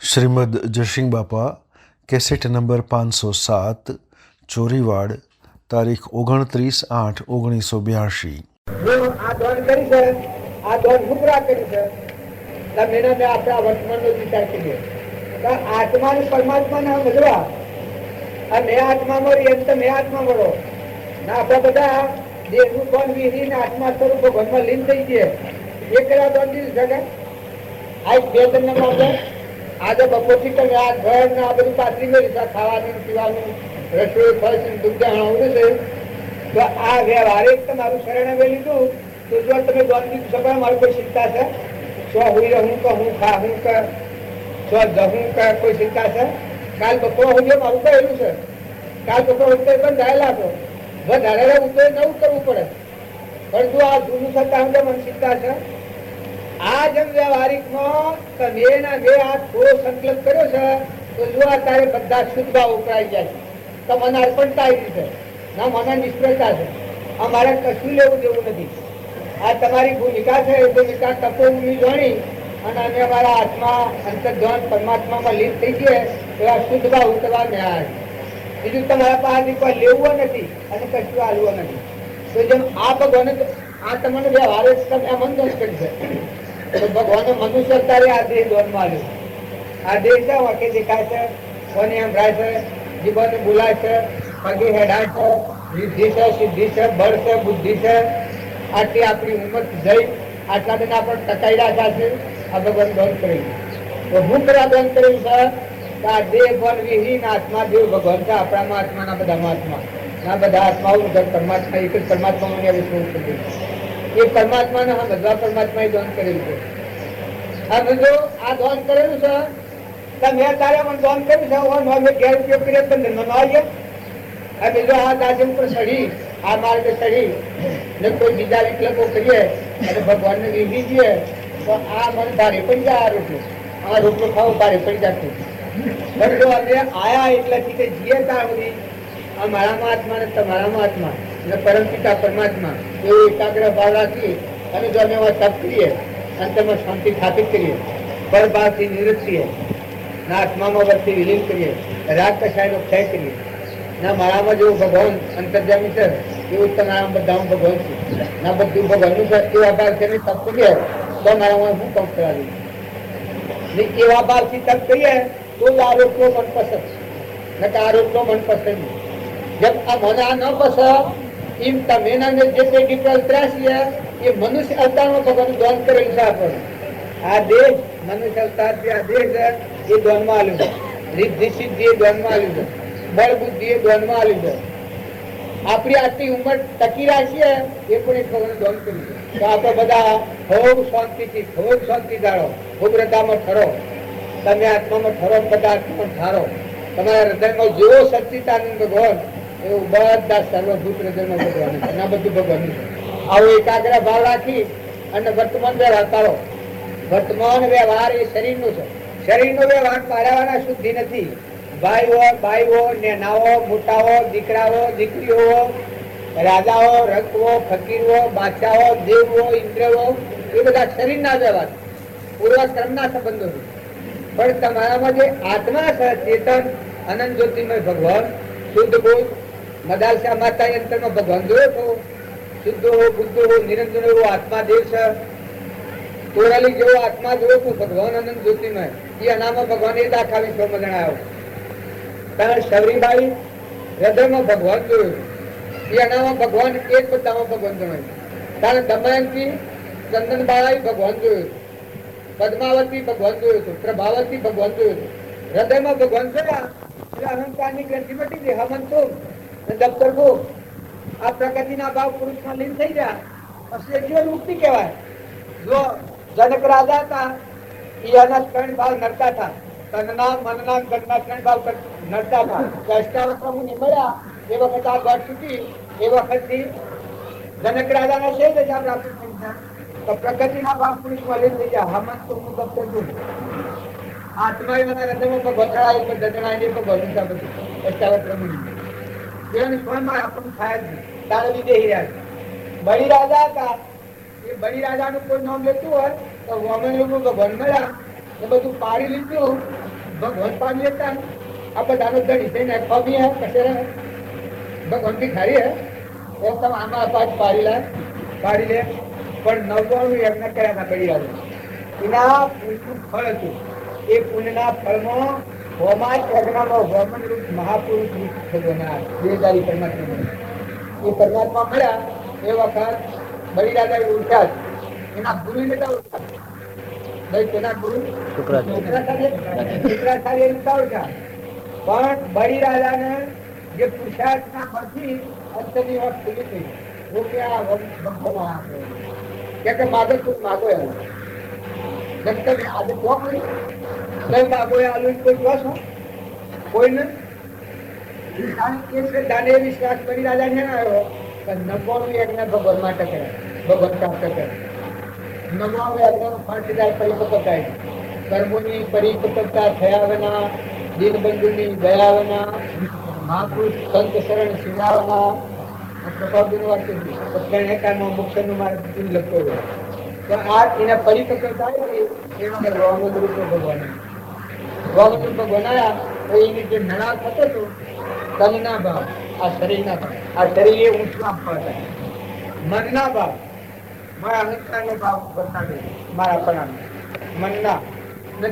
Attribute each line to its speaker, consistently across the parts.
Speaker 1: શ્રીમદ જયસિંહ બાપા cassette number 507 Chorivad તારીખ 29/8/1982।
Speaker 2: આ ધોન કરી છે, આ ધોન મુકરા કરી છે. તમે મેં આપણા વર્તમાનનો વિચાર કરીએ આત્મા ને પરમાત્મા ના મળવા આ મેં આત્મા મળી એમ તો મેં આત્મા મળો ના આપડા બધા દેહનું ધોન વિહીને આત્મા સ્વરૂપ ભગવાનમાં લીન થઈ ગયા. એ કર્યા ધોન દીધું છે કે આ બે તમને મળે આજે બપોરથી તમે આ ઘર ને આ બધું પાથરી ગયું છે, ખાવાનું પીવાનું રસોઈ ફળ દુગ્ધ હણાવું છે. તો આ વ્યવહારિક તમારું શરણ હવે લીધું તો જો તમે ધોન દીધું સભા મારી કોઈ ચિંતા છે? શું હું રહું કે હું ખા હું કે શું જહું કે કોઈ ચિંતા છે? કાલ બપોર હું મારું કહેલું છે, કાલ બપોર ઉત્તર પણ ધારેલા છો વધારે ઉત્તર ન ઉતરવું પડે. પણ જો આ જૂનું સત્તા મને ચિંતા છે. આ જેમ વ્યવહારિકમાં તમે ના બે આ થોડો સંકલ્પ કર્યો છે તો જો અત્યારે બધા શુદ્ધ ભાવ ઉકળાઈ જાય છે. તો મને અર્પણતા આવી છે ના મને નિષ્ફળતા છે. અમારે કશું લેવું દેવું નથી. આ તમારી ભૂમિકા છે એ ભૂમિકા તપોભૂમિ જાણી અને અમે અમારા આત્મા અંતર્ધ્યાન પરમાત્મામાં લીન થઈ ગયા તો આ શુદ્ધ ભાવ ઉતરવા ન્યાય. બીજું તમારા પાસે કોઈ લેવું નથી અને કશું હાલવું નથી. તો જેમ આ ભગવાન આ તમને વ્યવહાર તમે મન દોષ કરી છે તો ભગવાને મનુષ્ય અત્યારે આ દેહ દોનમાં આવ્યો. આ દેહ છે વાંકે દેખાય છે, કોને એમ રાય છે, જીવન બોલાય છે, પગે હેડાય છે, સિદ્ધિ છે, સિદ્ધિ છે, બળ છે, બુદ્ધિ છે. આટલી આપણી ઉંમર જઈ આટલા બધા આપણે ટકાઈ રાખ્યા છે. આ ભગવાન દોન કર્યું તો હું કરા દોન કર્યું છે આ દેહ બળ વિહીન આત્મા દેવ ભગવાન છે. આપણામાં આત્માના બધામાં આત્મા ના બધા આત્માઓ પરમાત્મા એક જ પરમાત્મા વિશ્વ એ પરમાત્માને હા બધા પરમાત્મા દોન કરેલું છે. આ બધું આ દોન કરેલું છે તમે તારે મને દોન કર્યું છે મેં ઘેર ઉપયોગ કર્યો બંધનમાં આવીએ. આ બીજો આ દાજમ પર સડી આ માર્ગ સડી ને કોઈ બીજા વિકલ્પો કરીએ અને ભગવાનને વિધી દઈએ તો આ મને ભારે પડી જાય. આ રોટલો ખાવો ભારે પડી જતું. પણ જો અમે આયા એટલાથી કે જીએ ત્યાં સુધી આ મારામાં આત્મા ને તમારામાં આત્મા અને પરમ પિતા પરમાત્મા એવું એકાગ્ર ભાવ રાખી અને જો અમે તપ કરીએ અંતરમાં શાંતિ સ્થાપિત કરીએ, પરભાવથી નિવૃત્ત થઈએ, ના આત્મામાં વચ્ચે વિલીન કરીએ, રાગ કષાયનો ક્ષય કરીએ, ના મારામાં જેવું ભગવાન અંતર્જામી છે એવું તમારા બધામાં ભગવાન છે, ના બધું ભગવાનનું છે એવા ભાવ છે તપ કરીએ તો મારામાં હું કામ કરાવી એવા ભાવથી તપ કરીએ તો જ આરોપનો મનપસંદ ન કે આરોપનો મનપસંદ. જબ આ મને આ ન પસંદ એમ તમે જે પેઢી પર ત્રાસીએ એ મનુષ્ય અવતારમાં ભગવાન દોન કરેલું છે. આપણને આ દેહ મનુષ્ય અવતાર જે આ દેહ છે એ દોનમાં આવ્યું છે, રિદ્ધિ સિદ્ધિ એ દોનમાં આવ્યું છે, બળ બુદ્ધિ એ દોનમાં આવ્યું છે. આપણી આટલી ઉંમર ટકી રાખીએ એ પણ એક ભગવાન દોન કર્યું છે. તો આપણે બધા ખૂબ શાંતિથી ખૂબ શાંતિ ધારો, ખૂબ હૃદયમાં ઠરો. તમે આત્મામાં ઠરો, બધા આત્મામાં ઠારો. તમારા હૃદયમાં જેવો સચ્ચિદાનંદ ભગવાન એવું બધા સર્વભૂત હૃદયમાં ભગવાન ના બધું ભગવાન છે. આવો એકાગ્ર ભાવ રાખી અને વર્તમાન વ્યવહાર કરો. વર્તમાન વ્યવહાર એ શરીરનો છે. શરીરનો વ્યવહાર પાડવાના શુદ્ધિ નથી. ભાઈઓ બાઈઓ નેનાઓ મોટાઓ દીકરાઓ દીકરીઓ રાજાઓ રંકવો ફકીરો બાદશાહો દેવો ઇન્દ્રવો એ બધા શરીરના વ્યવહાર પૂર્વક્રમના સંબંધો છે. પણ તમારામાં જે આત્મા છે ચેતન અનંત જ્યોતિમય ભગવાન શુદ્ધ બોધ મદાલસા માતા યંત્રમાં ભગવાન જોયો છો. શુદ્ધ હો બુદ્ધ હો નિરંજન એવો આત્મા દેવ છે. કોરાલી જેવો આત્મા જોયો છું ભગવાન અનંત જ્યોતિમય એ અનામાં ભગવાન એ દાખા વિશ્વમાં જણાયો. કારણ શબરીબાઈ હૃદયમાં ભગવાન જોયું એ અનામાં ભગવાન એક બધામાં ભગવાન જણાયું. કારણ દમયંતી ચંદનબાઈ ભગવાન જોયું, પદ્માવતી ભગવાન જોયું હતું, પ્રભાવતી ભગવાન જોયું હતું. હૃદયમાં ભગવાન જોયા એટલે અહંકારની ગ્રંથિ મટી ગઈ. હમંતો દફતર ગો આ પ્રગતિના ભાવ પુરુષમાં લીન થઈ ગયા પછી જીવન મુક્તિ કહેવાય. જો જનક રાજા હતા એના ત્રણ ભાવ નડતા હતા. તનના મનના ગણના ત્રણ ભાવ નડતા હતા. અષ્ટાવક્ર મુનિ મળ્યા એ વખત આ ગઢ છૂટી એ વખતથી જનક રાજાના છે દશા પ્રાપ્ત થઈ ગયા. તો પ્રગતિના ભાવ પુરુષમાં લીન થઈ ગયા. હમંતો દફતર ગો આત્મા એના હૃદયમાં ભગવાન ચડાય પણ દજણાય એ ભગવાન અષ્ટાવક્ર મુનિ બળી રાજા હતા. એ બળી રાજા નું કોઈ નામ લેતું હોય તો ભગવાન મળ્યા એ બધું પાડી લીધું ભગવાન પામી હતા આ બધાનો ધણી થઈને પામી હે કશે ભગવાન की खारी है एकदम आमा पाच पाड़ी ला पाड़ी ले પણ 99 યજ્ઞ કર્યા હતા બળી રાજા એના પુણ્યનું ફળ હતું એ પુણ્યના ફળમાં હોમાજ યજ્ઞમાં હોમન રૂપ મહાપુરુષ રૂપ થયોના દેહધારી પરમાત્મા એ પરમાત્મા મળ્યા એ વખત બળી રાજા ઉઠ્યા એના ગુરુ નતા ઉઠ્યા તેના ગુરુ શુક્રાચાર્ય નતા ઉઠ્યા પણ બળી રાજાને જે પુરુષાર્થના પરથી અંતની વાત ખુલી થઈ वो क्या क्या मागो कुछ मागो है जब तक आगे कौन नहीं नहीं मागो है आलू कोई विश्वास हो कोई नहीं दाने विश्वास करी राजा ने आयो नवाणु यज्ञ भगवान માટે કરે ભગવાન પ્રાપ્ત કરે નવાણુ યજ્ઞ ફળ જાય પરિપક્વતા કર્મોની પરિપક્વતા થયા વિના દીનબંધુની દયા વિના મહાપુરુષ સંત શરણ સિંગાવના પ્રભાવનું વાક્ય છે કાળમાં મોક્ષનું માર્ગ લખતો હોય તો આ એના પરિપક્વતા એમાં રોમન રૂપ ભગવાન આવ્યા તો એની જે નળાવ થતો હતો તનના ભાવ આ શરીરના ભાવ આ શરીર એ ઊંચું આપવા હતા મનના ભાવ મારા અહંકારનો ભાવ બતાવે મારા પણાનો મનના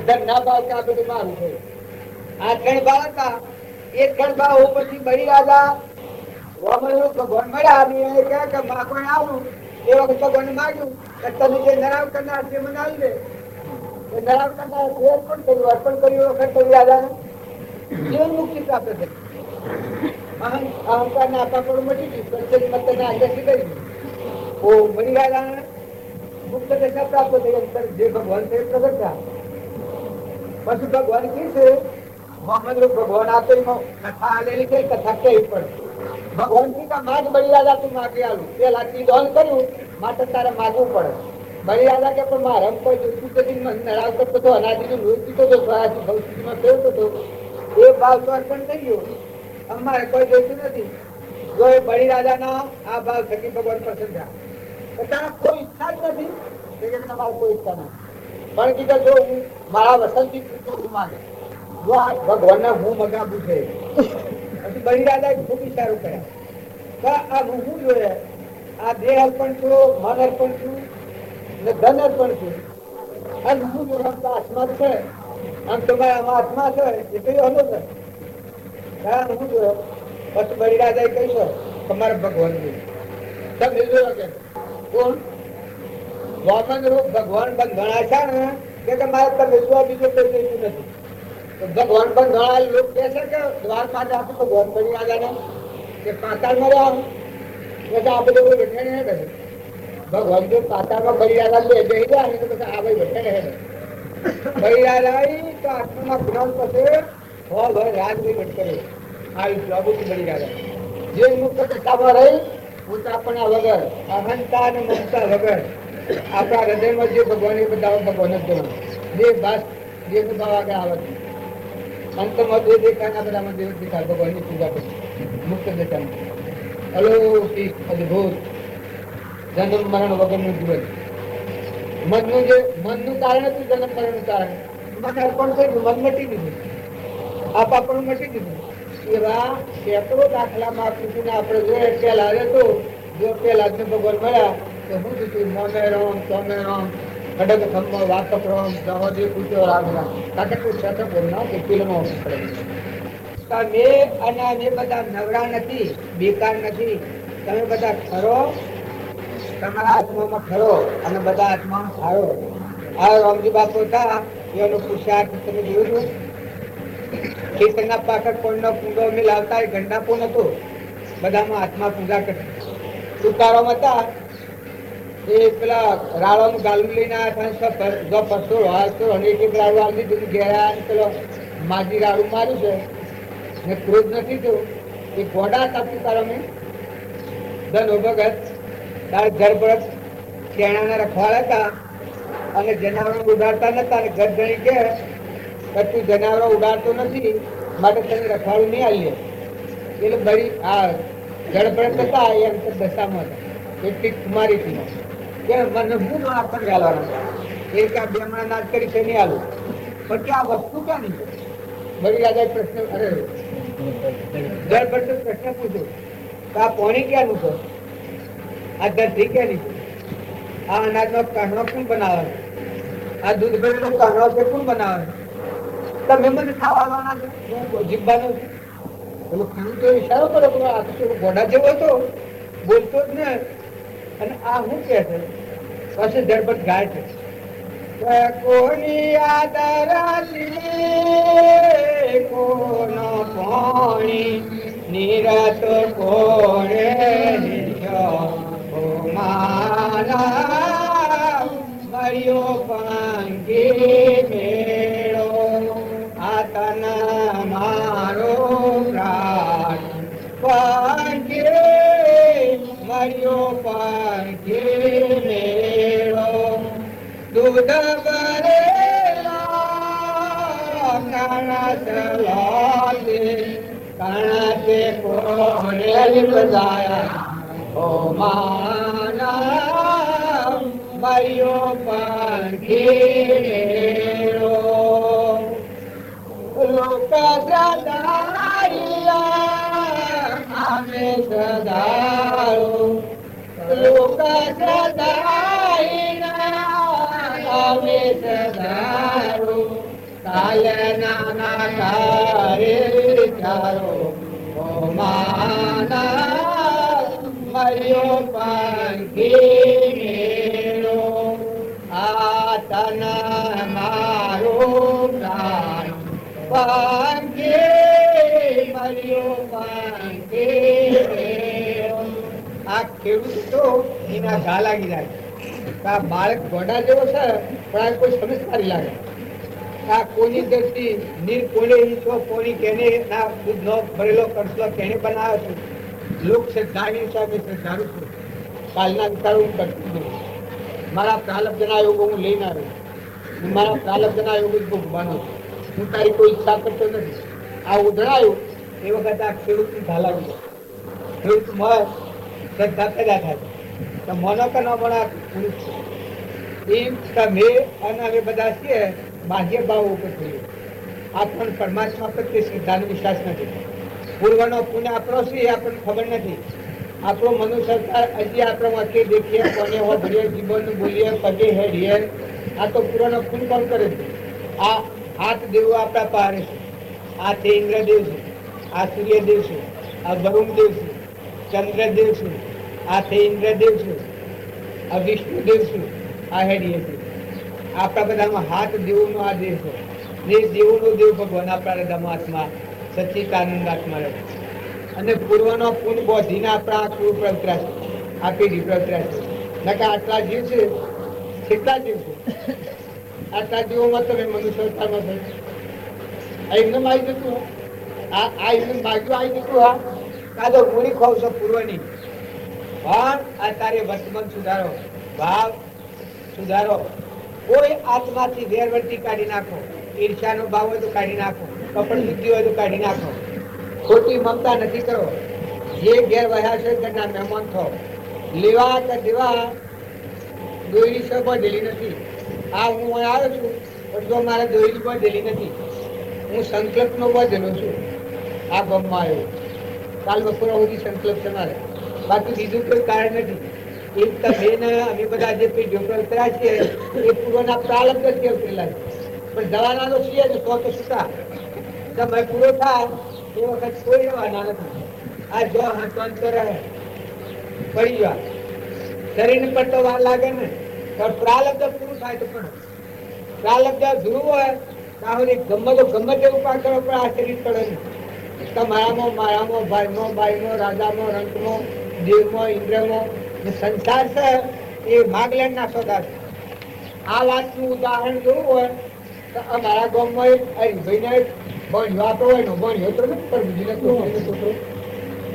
Speaker 2: ધનના ભાવ કે આ બધું મારું છે આ ત્રણ ભાવ હતા એ ત્રણ ભાવ પછી બળી રાજા ભગવાન મળ્યા એને કહ્યા કે માગો આવું એ વખત ભગવાન માગ્યું કે તમે જે નરાવ કરનાર તે મને આવી દે નરાવ કરનાર પણ કર્યું અર્પણ કર્યું વખત કરી રાજાને જીવન મુક્તિ પ્રાપ્ત થઈ અહંકાર ના આપા પણ મટી ગઈ પ્રત્યેક મત ના આગ્રહ કરી ઓ મળી રાજાને મુક્ત દશા પ્રાપ્ત થઈ જે ભગવાન છે પ્રગટ થયા પછી ભગવાન કી છે મોહમ્મદ ભગવાન આપે કથા આલેલી છે કથા કેવી પડે ભગવાન કી કા માગ બળી રાજા તું માગી આલું પેલા દોન કર્યું માટે તારે માગવું પડે બળી રાજા કે પણ મારે કોઈ જોતું કદી નરાવ કરતો હતો અનાજીનું લોહી પીતો હતો સ્વરાજી ભવિષ્યમાં ફેરતો હતો એ ભાવ તો અર્પણ થઈ ગયો અમારે કોઈ જોઈતું નથી જો એ બળી રાજાના આ ભાવ થકી ભગવાન પ્રસન્ન થયા તારા કોઈ ઈચ્છા જ નથી તમારે કોઈ ઈચ્છા નથી પણ કીધું જો હું મારા વસંતી હું માગે જો આ ભગવાનને હું મગાવું છે પછી બળી રાજા ખૂબ ઇશારો કર્યા આ હું શું જોઈએ આ દેહ અર્પણ છું મન અર્પણ છું ને ધન અર્પણ છું અને હું જો આત્મા છે આમ તમારા આત્મા છે એ કઈ હલો છે હું જોયો પછી બળી રાજા કહી છે તમારે ભગવાન તમે જોયો કે કોણ વામન રૂપ ભગવાન પણ ઘણા છે ને કે મારે તમે જોવા બીજો કોઈ જોઈતું નથી ભગવાન પણ ઘણા લોકો કહે છે કે દ્વાર પાસે આપું ભગવાન બળી રાજાને કે પાતાળમાં રહ્યા આ બધું કોઈ બેઠે નહીં કરે ભગવાન જો પાતાળમાં બળી રાજા લે જઈ જાય તો પછી આ ભાઈ બેઠે રહે બળી રાજા તો આત્મામાં જ્ઞાન પછી હો ભાઈ રાજ ભાઈ ભટકે આવી પ્રભુથી બળી રાજા જે મુક્ત દશામાં રહી ઉતાપણા વગર અહંતા અને મમતા વગર આપણા હૃદયમાં જે ભગવાન એ બધા ભગવાન જ જોવાનું જે ભાષ જે ભાવ આગળ આવે છે અંતમાં દેહ દેખાના બધામાં દેવ દેખા ભગવાનની પૂજા કરી મુક્ત દશામાં અલૌકિક અદભુત જન્મ મરણ વગરનું જીવન મનનું કારણ હતું જન્મ મરણનું કારણ મન અર્પણ થઈ ગયું મન મટી દીધું આપા પણ મટી દીધું એવા સેંકડો દાખલામાં આપીને આપણે જોઈએ પેલા રહેતો જો પેલા ભગવાન મળ્યા તો હું થયું મોને રામ સોમે રામ ખડગ ખમ્મો વાકપ રામ સહોદય પૂછ્યો રાગરા કાકે કોઈ શત બોલના કે ફિલ્મો પડે અમે બધા નવરા નથી બેકાર નથી તમે બધા ખરો તમારા આત્મામાં ખરો અને બધા આત્મામાં સારો આ રામજી બાપુ હતા એનો પુરુષાર્થ તમે જોયું ખેતરના પાકડ કોણનો પૂંડો અમે લાવતા એ ગંડાપો નતો બધામાં આત્મા પૂજા કરતા તુકારામ હતા એ પેલા રાળાનું ગાલું લઈને આવ્યા હતા પરસો હાલતો અને એક રાડું આવી દીધું ઘેરા પેલો માજી રાડું માર્યું છે ને ક્રોધ નથી થયો એ ઘોડા હતા તુકારામે ધન ભગત તાર ઘર પર કેણાના રખવાળ હતા અને જનાવરો ઉડાડતા નતા અને ઘર ધણી કે તું જનાવરો ઉડાડતો નથી માટે તને રખવાડું નહીં આવીએ એટલે બળી આ ગડબડ હતા એ અંતર દશામાં હતા એટલી કુમારી હતી કે મને હું આપણને ગાલવાના એ કે આ બેમણા નાદ કરી છે નહીં આલું પણ કે આ વસ્તુ ક્યાં નહીં बड़ी ज्यादा प्रश्न अरे जड़ पर तो प्रश्न पूछो तो आ पानी क्या नु तो आ दर्दी क्या नहीं आ अनाज नो कहनो कौन बनावे आ दूध भरे नो कहनो के कौन बनावे तब मैं મને ખાવાના છે જીવવાનો પેલો ખેડૂતો ઈશારો કરો કે આ તો ગોડા જેવો હતો બોલતો જ ને અને આ શું કહે છે પછી જડબટ ગાય છે કોની આદરાલી કોનો પાણી નિરત કોણે મારા મળ્યો પાંગી મેળો આતન મારો પ્રાણ પાંગે મળ્યો પાંગે મેળો दूध भरेला कणस लागे कणसे कोणे बजाया ओ माना मरियो पंखीरो लोक सदारिया हमें सदारो लोक सदारिया हमें सदारो काल नाना तारे चारो ओ माना मरियो पंखीरो आतन मारो प्राण पंखे मरियो पंखीरो आ खेडूतो एना घा लागी जाय આ બાળક ગોડા જેવો છે પણ આ કોઈ સમજદારી લાગે આ કોની દ્રષ્ટિ નીર કોને ઈચ્છો કોની કેને ના દૂધ નો ભરેલો કરસલો કેને બનાવ્યો છે લોક શ્રદ્ધાની હિસાબે શ્રદ્ધાળુ છું કાલના વિચારો હું કરતું છું મારા પ્રાલબ્ધના યોગો હું લઈને આવ્યો હું મારા પ્રાલબ્ધના યોગો ભોગવાનો છું હું તારી કોઈ ઈચ્છા કરતો નથી આ ઉધડાયું એ વખતે આ ખેડૂતની ઝાલાવી છે ખેડૂત મત શ્રદ્ધા પેદા થાય તો મનો કે ન બના પુરુષ એ તમે અને હવે બધા છીએ બાહ્ય ભાવ ઉપર થઈએ આ પણ પરમાત્મા પ્રત્યે શ્રદ્ધાનો વિશ્વાસ નથી પૂર્વનો પુણ્ય આપણો છે એ આપણને ખબર નથી આપણો મનુષ્ય હજી આપણો વાક્ય દેખીએ કોને હો ભરીએ જીવન બોલીએ પગે હેડીએ આ તો પૂર્વનો પુણ્ય કોણ કરે છે આ હાથ દેવો આપણા પારે છે આ તે ઇન્દ્રદેવ છે આ સૂર્યદેવ છે આ વરુણદેવ છે ચંદ્રદેવ છે આ તે ઇન્દ્રદેવ છે આ વિષ્ણુદેવ છે આ હેડીએ છે આપણા બધામાં હાથ દેવોનો આ દેવ છે ને દેવોનો દેવ ભગવાન આપણા હૃદયમાં આત્મા સચ્ચિદાનંદ આત્મા રહે અને પૂર્વનો પુણ્ય બોધીને આપણા આ કુળ પ્રવત્રા છે આ પેઢી પ્રવત્રા છે નકા આટલા જીવ છે કેટલા જીવ છે આટલા જીવોમાં તમે મનુષ્ય અવતારમાં છો આ એમને આવી જતું આ એમને માગ્યું આવી જતું હા કાદો પૂરી ખોવશો પૂર્વની પણ આ તારે વર્તમાન સુધારો ભાવ સુધારો કોઈ આત્માથી વેરવર્તી કાઢી નાખો ઈર્ષ્યાનો ભાવ હોય તો કાઢી નાખો કપટ બુદ્ધિ હોય તો કાઢી નાખો ખોટી મમતા નથી કરો જે ઘેર વહ્યા છે ઘરના મહેમાન થો લેવા કે દેવા દોયડી છે બધેલી નથી આ હું આવ્યો છું પણ જો મારે દોયડી બધેલી નથી હું સંકલ્પનો બધેલો છું આ ગમમાં આવ્યો કાલ બપોરા સુધી સંકલ્પ છે મારે બાકી બીજું કોઈ કારણ નથી એક તમે અમે બધા જે પેઢીઓ પ્રવર્ત્યા છીએ એ પૂર્વના પ્રાલબ્ધ જ કેવતેલા છે પણ જવાના તો છીએ જ તો છૂટા સમય પૂરો થાય એ વખત કોઈ રહેવાના નથી આ જો હંતર પડી જાય શરીરને પર તો વાર લાગે ને પણ પ્રાલબ્ધ પૂરું થાય તો પણ પ્રાલબ્ધ ધ્રુવ હોય તાહું ગમે તો ગમે તેવું કામ કરો પણ આ શરીર પડે નહીં તમારામાં મારામાં ભાઈમાં બાઈમાં રાજામાં રંકમાં દેવમાં ઇન્દ્રમાં સંસાર છે એ માગલેન્ડ ના સોદા છે આ વાતનું ઉદાહરણ જોવું હોય તો અમારા ગામમાં એક હરિભાઈને ભણ્યો આપો હોય ને ભણ્યો તો નથી પણ બીજીને છોકરો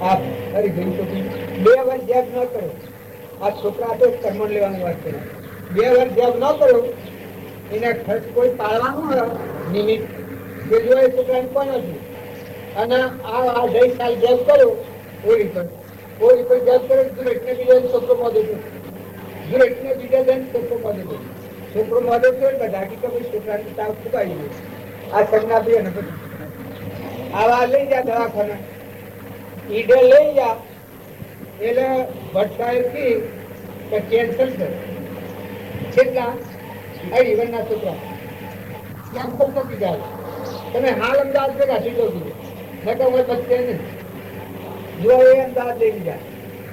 Speaker 2: આ હરિભાઈ છોકરી 2 વર્ષ જેબ ન કરો આ છોકરા તો કર્મણ લેવાની વાત કરે 2 વર્ષ જેબ ન કરો એને ખર્ચ કોઈ પાડવાનું હોય નિમિત્ત કે જો એ છોકરાને કોનો છે અને આ 2 સાલ જેબ કરો ઓરી પર જેબ કરો એટલે બીજા છોકરો મોદે છે એટલે બીજા જણ છોકરો મોદે છે છોકરો મોદે છે બધા કે ભાઈ છોકરાની તાવ ખૂબ આવી ગઈ આ સંજ્ઞા બે નથી આવા લઈ જા દવાખાના ઈડે લઈ જા એટલે ભટ્ટ સાહેબ થી કે કેન્સર છે કેટલા જીવનના છોકરા કેન્સર નથી જાય તમે હાલ અમદાવાદ ભેગા સીધો કીધું મેં કહું બચશે નહીં જો એ અમદાવાદ લઈ ગયા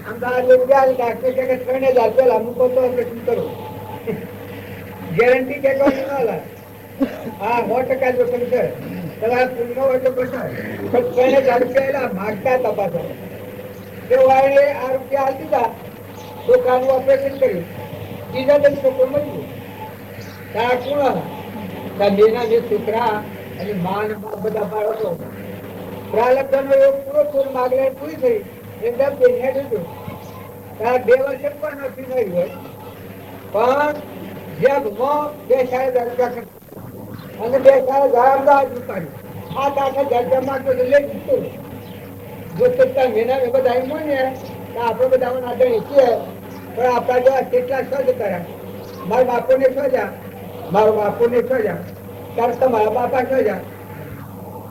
Speaker 2: અમદાવાદ લઈ ગયા ડાક્ટર કે 3000 પેલા મૂકો તો ઓપરેશન કરો ગેરંટી કે કોઈ ન લાગે હા 100% જોખમ છે તમારા પૂર્ણ હોય તો બસાય પણ 3000 રૂપિયા માગતા તપાસો તે વાળે આ રૂપિયા આપી દીધા છોકરાનું ઓપરેશન કર્યું બીજા દિન છોકરો મળ્યું ત્યાં કોણ બેના જે છોકરા અને મા ને બાપ બધા બાળકો પ્રાલબ્ધનો યોગ પૂરો થયો માગણી પૂરી થઈ એકદમ બેને દીધું ત્યાં 2 વર્ષે પણ નથી થઈ હોય પણ જગમાં 2,000 રૂપિયા અને 2,000 અમદાવાદ ઉપાડ્યું આ આખા જગ્યા માંગતો લઈ દીધું જો કેટલા મહિના બધા એમ હોય ને તો આપણે બધા આદરણી છીએ પણ આપણા જેવા કેટલા સજ કર્યા મારા બાપુને સજા મારો બાપુને સજા ત્યારે તમારા બાપા સજા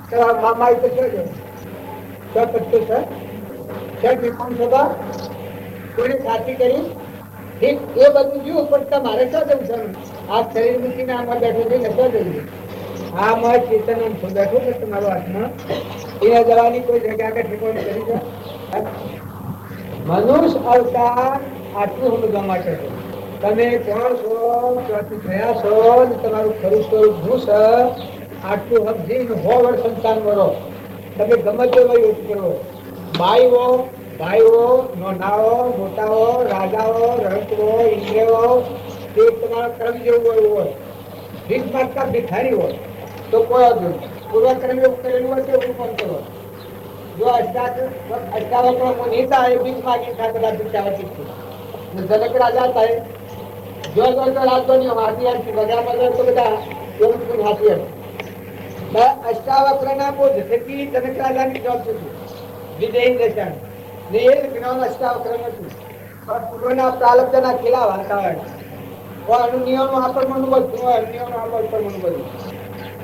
Speaker 2: તમારા મામા તો સજો સપત્તો સર વિપણ સભા કોઈને ખાતી કરી ઠીક એ બધું જોયું પણ તમારે સજવું છે આ શરીર મૂકીને આમાં બેઠો જઈને સજવું આ મારે ચેતન બેઠો છે તમારો હાથમાં એના જવાની કોઈ જગ્યા કે ઠેકાણું કરી છે મનુષ્ય અવતાર આટલું સમજવા માટે છે તમે કોણ છો ક્યાંથી થયા છો તમારું ખરું સ્વરૂપ શું છે આટલું સમજીને 100 વર્ષ સંતાન મળો તમે ગમે તેવો યુદ્ધ કરો ભાઈઓ નોનાઓ મોટાઓ રાજાઓ રણકો ઇન્દ્રિયો તે તમારા કર્મ જેવું હોય ભીખ માગતા ભિખારી હોય તો કોઈ પૂર્વકર્મ એવું કરેલું હોય તો એવું પણ કરો જો અષ્ટાવક્ર નેતા એ ભીખ માગી था બધા ભિક્ષાવતી जनक राजा था जो રાજધાની હાથીયાર બગા બગા તો બધા એવું હાથીયાર અષ્ટાવક્ર ના બોધ તેથી જનક રાજાની જોબ હતી વિજય દશાન ને એ જ્ઞાન અષ્ટાવક્ર નથી પણ પૂર્વના પ્રાલબ્ધના ખિલા વાતાવરણ ઓ નિયમનું આક્રમણનું બધું હોય નિયમનું આક્રમણનું બધું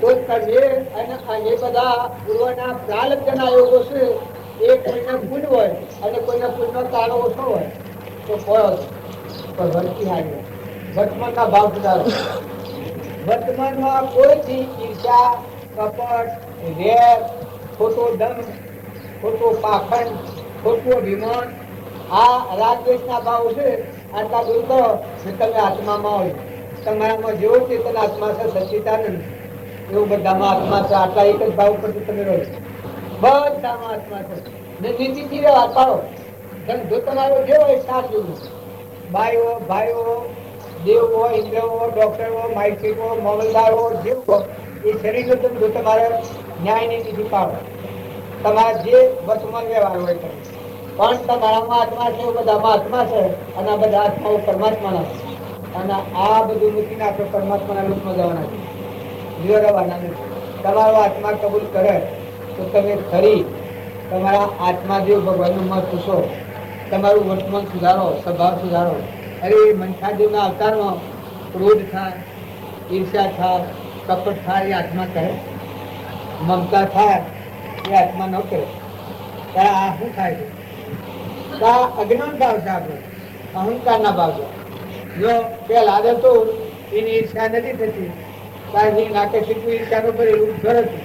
Speaker 2: તો કરીએ અને એ બધા પૂર્વના પ્રાલબ્ધના યોગો છે એ કોઈના પુણ્ય હોય અને કોઈના પુણ્યનો કાળો ઓછો હોય તો કોઈ પણ વર્તી હારી વર્તમાનના ભાવ સુધારો વર્તમાનમાં કોઈથી ઈર્ષા કપટ વેર ખોટો દંડ ખોટો પાખંડ ખોટું અભિમાન આ રાગદ્વેષના ભાવ છે આટલા દૂર કરો ને તમે આત્મામાં હોય તમારામાં જેવો ચેતન આત્મા છે સચ્ચિદાનંદ એવું બધામાં આત્મા છે આટલા એક જ ભાવ પરથી તમે રહો બધામાં આત્મા છે ને નીતિથી રહેવા પાડો જો તમારો જેવો હોય સાથ જેવું ભાઈઓ દેવો ઇન્દ્રવો ડોક્ટરો માઇસ્ટ્રીઓ મામલદારો જેવો એ શરીરનો તમે જો તમારે ન્યાયની નીતિ પાડો તમારે જે વર્તમાન વ્યવહાર હોય તમે પણ તમારામાં આત્મા છે બધામાં આત્મા છે અને આ બધા આત્માઓ પરમાત્માના છે અને આ બધું મૂકીને આપણે પરમાત્માના રૂપમાં જવાના છે નિરવાના નથી તમારો આત્મા કબૂલ કરે તો તમે ખરી તમારા આત્મા જેવ ભગવાનનું મત પૂછો તમારું વર્તમાન સુધારો સ્વભાવ સુધારો અરે મનખાદેવના અવતારમાં ક્રોધ થાય ઈર્ષા થાય કપટ થાય એ આત્મા કહે મમતા થાય એ આત્મા ન કરે ત્યારે આ શું થાય છે આ અજ્ઞાન ભાવ છે આપણો અહંકારના ભાવ છે જો પેલા તો એની ઈર્ષા નથી થતી કારણ નાકે શીખવું ઈર્ષાનો પર એવું ઘર હતું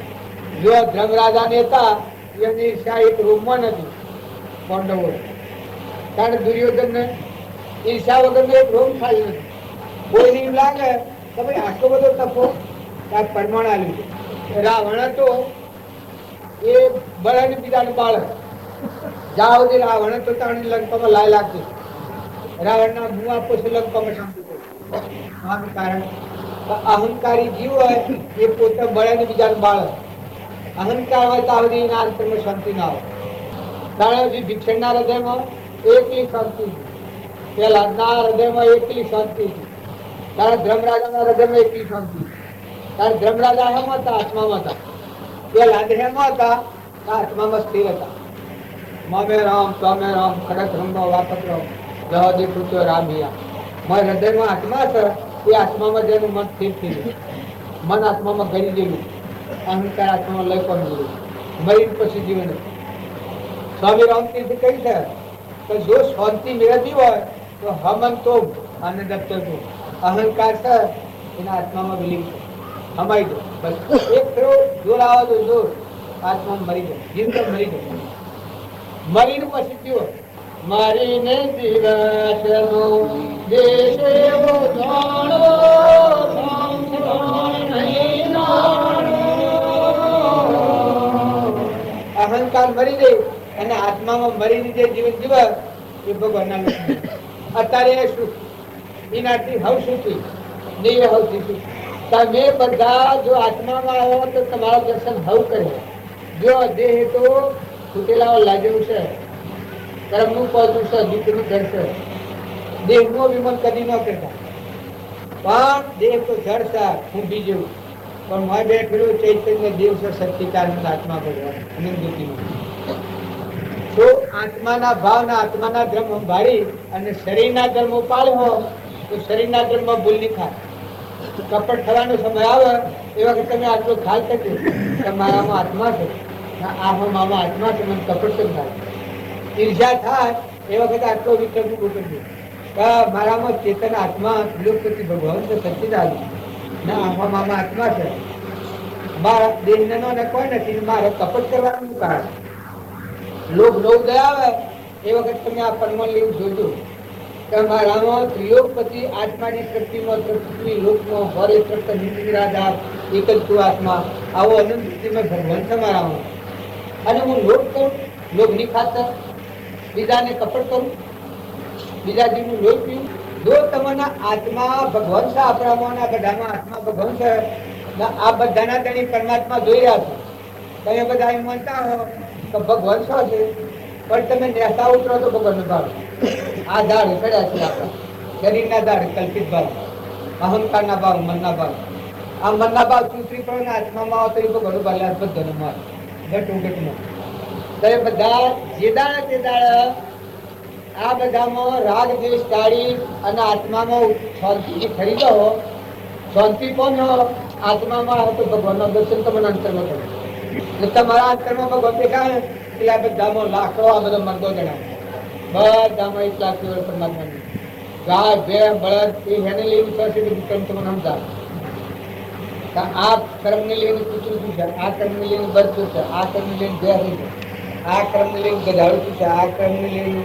Speaker 2: જો ધર્મરાજાને હતા એમની ઈર્ષા એક રૂમમાં નથી પાંડવો કારણ દુર્યોધન ને ઈર્ષા વગર એક રોમ ખાલી નથી કોઈને એમ લાગે કે ભાઈ આટલો બધો તપો પરમાણ આવ્યું છે રાવણ હતો એ બળાને બીજાનું બાળક જ્યાં સુધી રાવણ હતો ત્યાં લંકામાં લાય લાગતી રાવણના મું આપો છે લંકામાં શાંતિ આનું કારણ અહંકારી જીવ હોય એ પોતે બળાને બીજાનું બાળક અહંકાર હોય તો આવડી એના અંતરમાં શાંતિ ના આવે કારણ કે ભિક્ષણના હૃદયમાં એકલી શાંતિ પેલા ના હૃદયમાં એકલી શાંતિ કારણ ધર્મરાજાના હૃદયમાં એકલી શાંતિ કારણ ધર્મરાજા એમાં હતા આત્મામાં હતા પેલા દેહમાં હતા આત્મામાં સ્થિર હતા મમે રામ સ્વામે રામ ખડક રંગો વાપત રામ જવાદી કૃત્યો રામિયા મારા હૃદયમાં આત્મા છે એ આત્મામાં જેનું મન સ્થિર થઈ ગયું મન આત્મામાં ગરી ગયેલું અહંકાર આત્મામાં લઈ પણ ગયેલું મરીને પછી જીવન હતું. સ્વામી રામતીર્થે કહ્યું છે કે જો શાંતિ મેળવવી હોય તો હમન તો આનંદ આપતો હતો. અહંકાર છે એના આત્મામાં વિલીન છે, હમાઈ દો બસ. એક ફેરો જોર આવે તો જોર આત્મા મરી જાય, જીવન મરી જાય. મરીને પછી જીવો. મરીને દિવસનો દેશ એવો જાણો, અહંકાર મરી જાય અને આત્મામાં મરીને જે જીવન જીવે એ ભગવાનના લક્ષણ. અત્યારે શું એનાથી હવ શું થયું? નહીં હવથી શું? તમે બધા જો આત્મામાં આવો તો તમારા દર્શન હવ કરે. જો દેહ તો તૂટેલા લાગ્યું છે, કર્મનું પહોંચ્યું છે, દુઃખનું ઘર છે. દેહનો વિમન કદી ન કરતા, પણ દેહ તો જળ છે, હું બીજું. પણ મેં બેઠેલું ચૈતન્ય દેવ છે, સચ્ચિદાનંદ આત્મા ભગવાન અનંત જ્યોતિનો. તો આત્માના ભાવના આત્માના ધર્મ સંભાળી અને શરીરના ધર્મો પાળવો તો શરીરના ધર્મમાં ભૂલ નહીં થાય. કપટ થવાનો સમય આવે એ વખતે તમે આટલો ખ્યાલ કરજો કે મારામાં આત્મા છે, મારામાં આત્મા છે, મને કપટ કેમ થાય? ઈર્ષા થાય એ વખતે આટલો વિકલ્પ ઉભો કરજો કે મારામાં ચેતન આત્મા ત્રિલોકપતિ ભગવાન છે, સચ્ચિદાનંદ ના આમાં આત્મા છે. મારા દેહનો ને કોઈ નથી, મારે કપટ કરવાનું કારણ. લોભ નો ઉદય આવે એ વખત તમે આ પરમાણ લેવું જોજો કે મારામાં ત્રિલોકપતિ આત્માની શક્તિમાં પૃથ્વી લોકમાં હરે તત્વ નિરાધાર એક જ તું આત્મા, આવો અનંત સ્થિતિમાં ભગવાન છે મારામાં. અને હું લોભ કરું, લોભ ની ખાતર બીજાને કપટ કરું, બીજા જીવનું લોભ પીવું. જો તમારા આત્મા ભગવાન છે, આપણામાં બધામાં આત્મા ભગવાન છે, આ બધાના તેની પરમાત્મા જોઈ રહ્યા છો. તમે બધા એમ માનતા હો કે ભગવાન શું છે, પણ તમે નેતા ઉતરો તો ભગવાન ભાવ. આ ઝાડ ચડ્યા છે આપણા શરીરના ઝાડ, કલ્પિત ભાવ, અહંકારના ભાવ, મનના ભાવ. આ મનના ભાવ ચૂતરી પડે ને આત્મામાં આવતો એ ભગવાન ભાવ બધાનો માર ઘટું ઘટમાં. તમે બધા જે દાડા તે દાડા આ બધામાં રાગ દ્વેષ ટાળી અને આત્મામાં શાંતિ ખરીદો, શાંતિ પણ આત્મામાં આવે તો ભગવાનના દર્શન તમને અંતરમાં કરે. તમારા અંતરમાં ભગવાન દેખાય એટલે આ બધામાં લાખો આ બધા મર્દો જણાવે, બધામાં 1 લાખ પરમાત્માની ગાય બે બળદ એ એને લઈને છે કે વિક્રમ તમને સમજાવે. આ કર્મ ને લઈને કૂતરું શું છે, આ કર્મ ને લઈને બરતું છે, આ કર્મ ને લઈને ભેર છે, આ કર્મ ને લઈને ગધાડું શું છે, આ કર્મ ને લઈને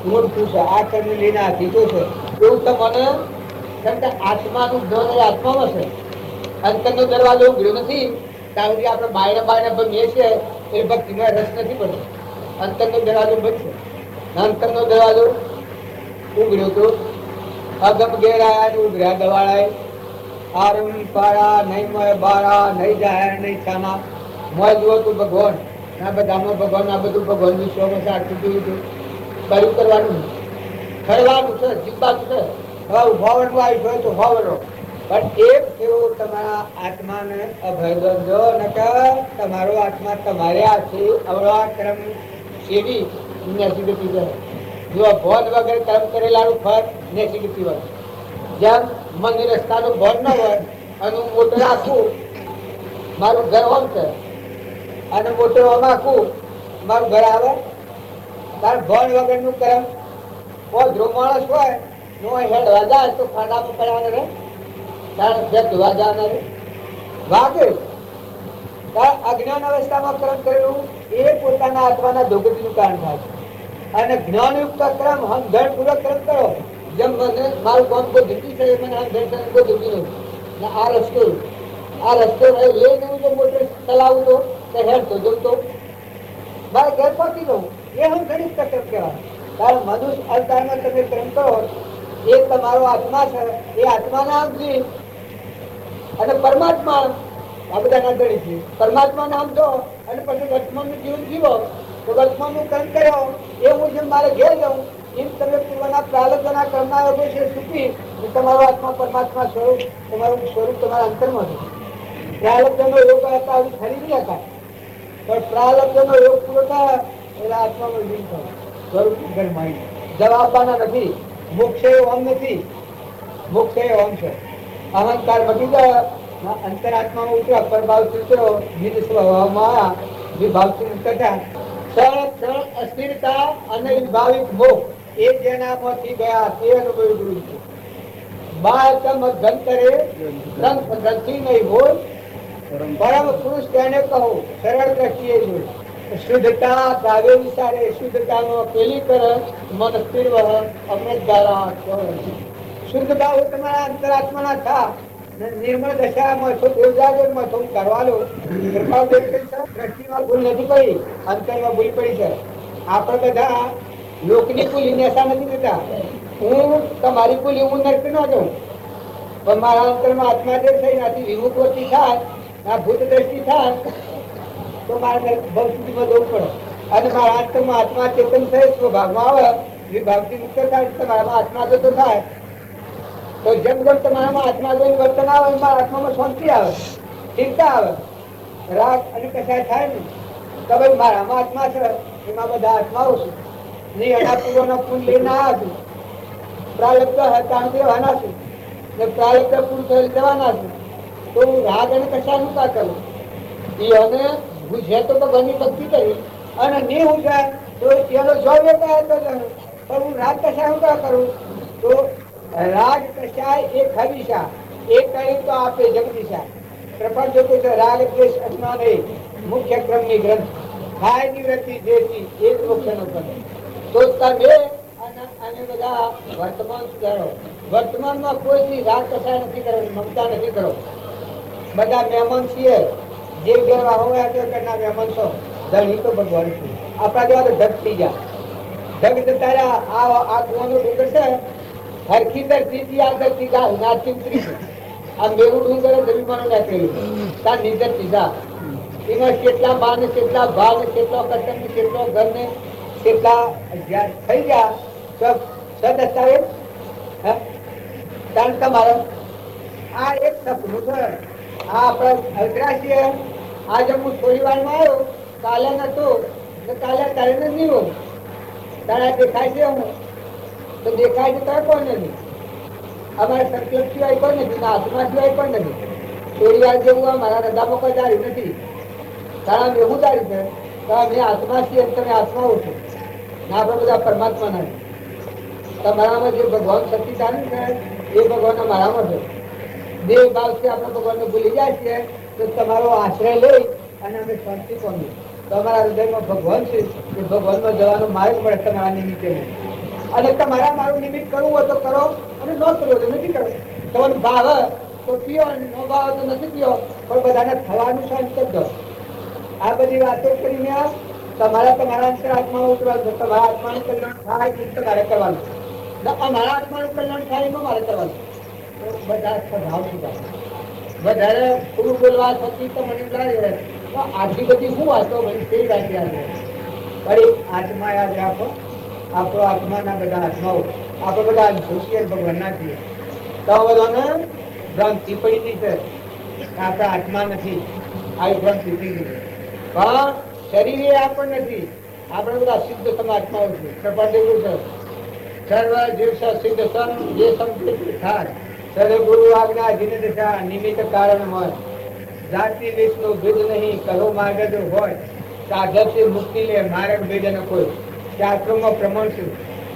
Speaker 2: ઊંટ શું છે, આ કર્મ ને લઈને આ ધીકો છે. એવું તમને કેમ કે આત્માનું જ્ઞાન આત્મામાં છે. અંતરનો દરવાજો ઉઘડ્યો નથી ત્યાં સુધી આપણે બાયણે ભમીએ છીએ એ ભક્તિમાં રસ નથી પડતો. અંતરનો દરવાજો બંધ છે, અંતરનો દરવાજો ઉઘડ્યો તો અગમ ઘેરાયા ને ઉઘડ્યા દવાળાય આરમ પારા નહીં મળે બારા નહીં જાય નહીં છાના મોય જુઓ તું ભગવાન. આ બધામાં ભગવાન, આ બધું ભગવાન વિશ્વમાં આટલું જોયું હતું. કર્યું કરવાનું ખરવાનું છે, જીવવાનું છે. હવે ઉભાવવાનું આવી હોય તો ઉભાવડો, પણ એક એવો તમારા આત્માને અભય દો ને કે તમારો આત્મા તમારે આ છે અવળા કર્મ સેવી નેસિગતિ જાય. જો ભોજ વગર કર્મ કરેલાનું ફળ નેસિગતિ હોય. જેમ મંદિર રસ્તાનું ભોજ ન હોય અને હું મોટો રાખું, મારું ઘર ઓમ છે અને મોટો ઓમ આખું મારું ઘર આવે, તાર ભોજ વગરનું કર્મ કોઈ ધ્રુવ માણસ હોય નો હેડવા જાય તો ખાડામાં પડવાને રહે, અજ્ઞાન અવસ્થામાં કર્મ કરેલું એ પોતાના આત્માના દુર્ગતિનું કારણ થાય છે. અને જ્ઞાનયુક્ત કર્મ હમધર્મપૂર્વક કર્મ કરો. જેમ મને મારું કામ કોઈ જુદી છે, મને હમધર્મ કોઈ જુદી નથી. આ રસ્તો લઈને હું જો મોટર ચલાવું તો હેડતો જવું તો મારે ઘર પહોંચી દઉં, એ હું ઘણી તકલીફ કહેવાય. કારણ મનુષ્ય અવતારમાં તમે કર્મ કરો એ તમારો આત્મા છે, એ આત્માના સમજી અને પરમાત્મા આ બધા ના ગણી છે. પરમાત્મા નામ દો અને પછી વર્તમાનનું જીવન જીવો તો વર્તમાનનું કર્મ કર્યો એ હું જેમ મારે ઘેર જાઉં એમ તમે પૂર્વના પ્રારબ્ધના કર્મના યોગો છે ચૂકી તમારો આત્મા પરમાત્મા સ્વરૂપ, તમારું સ્વરૂપ તમારા અંતરમાં છે. પ્રારબ્ધનો યોગ હતા આવી ખરી નહીં હતા, પણ પ્રારબ્ધનો યોગ પૂરો થાય એટલે આત્મામાં લીન થાય, સ્વરૂપ ઘરમાં જવાબવાના નથી. મોક્ષ એ ઓમ નથી, મોક્ષ એ ઓમ છે. અહંકાર મટી જાય, અંતરાત્મામાં ઉતર્યા, પરભાવ ઉતર્યો, નિજ સ્વભાવમાં વિભાવથી મુક્ત થયા. ક્ષણ અસ્થિરતા અને વિભાવિક મોહ એ જેનામાંથી ગયા તે અનુભવી ગુરુજી. બાળતમ ધંતરે ગ્રંથિ નહીં હોય, પરમ પુરુષ તેને કહો સરળ દ્રષ્ટિએ જોઈ. શુદ્ધતા ભાવે વિચારે શુદ્ધતાનો પેલી કર મન સ્થિર વહ અમૃત ધારા. શુદ્ધ ભાવ તમારા અંતરાત્માના થા, નિર્મળ દશામાં છો દેવજાગરમાં છો કરવાનો કૃપા દ્રષ્ટિમાં ભૂલ નથી પડી, અંતરમાં ભૂલ પડી છે. આપણે બધા લોકની ભૂલ હિંસા નથી થતા. હું તમારી ભૂલ હું નરક ન દઉં, પણ મારા અંતરમાં આત્માદેવ થઈ નાથી વિમુખવતી થાય, આ ભૂત દ્રષ્ટિ થાય તો મારે ભવસ્થિતિમાં જવું પડે. અને મારા અંતરમાં આત્મા ચેતન થાય સ્વભાવમાં આવે, વિભાવથી મુક્ત થાય તમારામાં આત્મા તો થાય. તો જેમ જેમ તમારામાં આત્મા જોઈને વર્તન આવે એમાં આત્મામાં શાંતિ આવે, ચિંતા આવે, રાગ અને કશાય થાય ને તો ભાઈ મારામાં આત્મા છે, એમાં બધા આત્માઓ છે. નહીં એના પૂર્વના પૂર્ણ લઈને આવ્યા છું, પ્રારબ્ધ હતા દેવાના છું ને પ્રારબ્ધ પૂર્ણ થયેલ જવાના છું. તો હું રાગ અને કશા નું કા કરું? એને છે તો ભગવાનની ભક્તિ કરી અને નહીં હું જાય તો એનો જોબ એ કહે તો પણ હું રાગ કશા હું કા કરું? તો રાગ કશાય એક હરીશા, એક કહ્યું તો આપે જગદીશા. પ્રપંચ જો કે રાગ દ્વેષ અજ્ઞાન એ મુખ્ય ક્રમની ગ્રંથ થાય નિવૃત્તિ જેથી એક મોક્ષનો પદ. તો તમે અને બધા વર્તમાન સુધારો. વર્તમાનમાં કોઈથી રાગ કશાય નથી કરવાની, મમતા નથી કરો. બધા મહેમાન છીએ, જે ગેરવા હોય તે કરના મહેમાન છો. ધણી તો ભગવાન છે, આપણા જેવા તો ઢગ થઈ ગયા. ઢગ જતા રહ્યા. આ કુવાનો ડુંગર છે, હરખી ધરતી આ ધરતી નાચી ઉતરી છે. આ મેરું ડુંગર જમીમાનો નાખેલું ત્યાં નીચે સીધા એમાં કેટલા બા ને કેટલા ભાવ ને કેટલો કટક ને કેટલો ઘર ને કેટલા થઈ ગયા સદસ્તાવેજ. કારણ તમારે આ એક સપનું છે. આ આપણા અલ્ટ્રાશીય આજે હું થોડી વારમાં આવ્યો, કાલે નતો કાલે તારે નહીં હોય. તારા દેખાય છે હું તો દેખાય છે તારે કોઈ નથી. અમારે સંકલ્પ સિવાય કોઈ નથી, આત્મા સિવાય કોઈ નથી. થોડી વાર જેવું મારા હૃદયમાં કોઈ દારી નથી. કારણ એવું દારી છે કારણ મેં આત્મા છીએ, તમે આત્માઓ છો ને આપણે બધા પરમાત્મા નથી. તમારામાં જે ભગવાન શક્તિ ચાલે છે એ ભગવાન મારામાં છે. દેવ ભાવથી આપણે ભગવાનને ભૂલી જાય છે તો તમારો આશ્રય લઈ અને અમે શાંતિ પામીએ. તો અમારા હૃદયમાં ભગવાન છે, એ ભગવાનમાં જવાનો માર્ગ મળે તમારા નિમિત્તે. અને તમારા મારું નિમિત્ત કરવું હોય તો કરો અને ન કરવું તો નથી કરવું. તમારું ભાવ તો પીઓ અને ન ભાવ તો નથી પીઓ, પણ બધાને થવાનું શાંત કરજો. આ બધી વાતો કરીને તમારા અંતરાત્મા ઉતરવાનું. તમારા આત્માનું કલ્યાણ થાય એ તમારે કરવાનું, અમારા આત્માનું કલ્યાણ થાય એમાં મારે કરવાનું. બધા સ્વભાવ સુધા વધારે થોડું બોલવા થતી તો મને લાગે આટલી બધી શું વાતો મને તે રાખી આવે. પણ આત્મા યાદ રાખો, આપણો આત્માના બધા આત્માઓ આપણે બધા હોશિયાર ભગવાનના છીએ. તો બધાને ભ્રાંતિ પડી ગઈ છે, આપણા આત્મા નથી. આવી ભ્રાંતિ થઈ ગઈ પણ શરીર એ આપણ નથી. આપણે બધા સિદ્ધ સમાત્માઓ છે. સપાટ એવું છે સર્વ જીવ સિદ્ધ સમ જે સંકેત થાય સર્વ ગુરુ આજ્ઞા અધીન દશા નિમિત્ત કારણ હોય. જાતિ વિષ્ણુ ભેદ નહીં કરો માર્ગ જો હોય. સાધકથી મુક્તિ લે માર્ગ ભેદ ન કોઈ. શાસ્ત્રોમાં પ્રમાણ છે.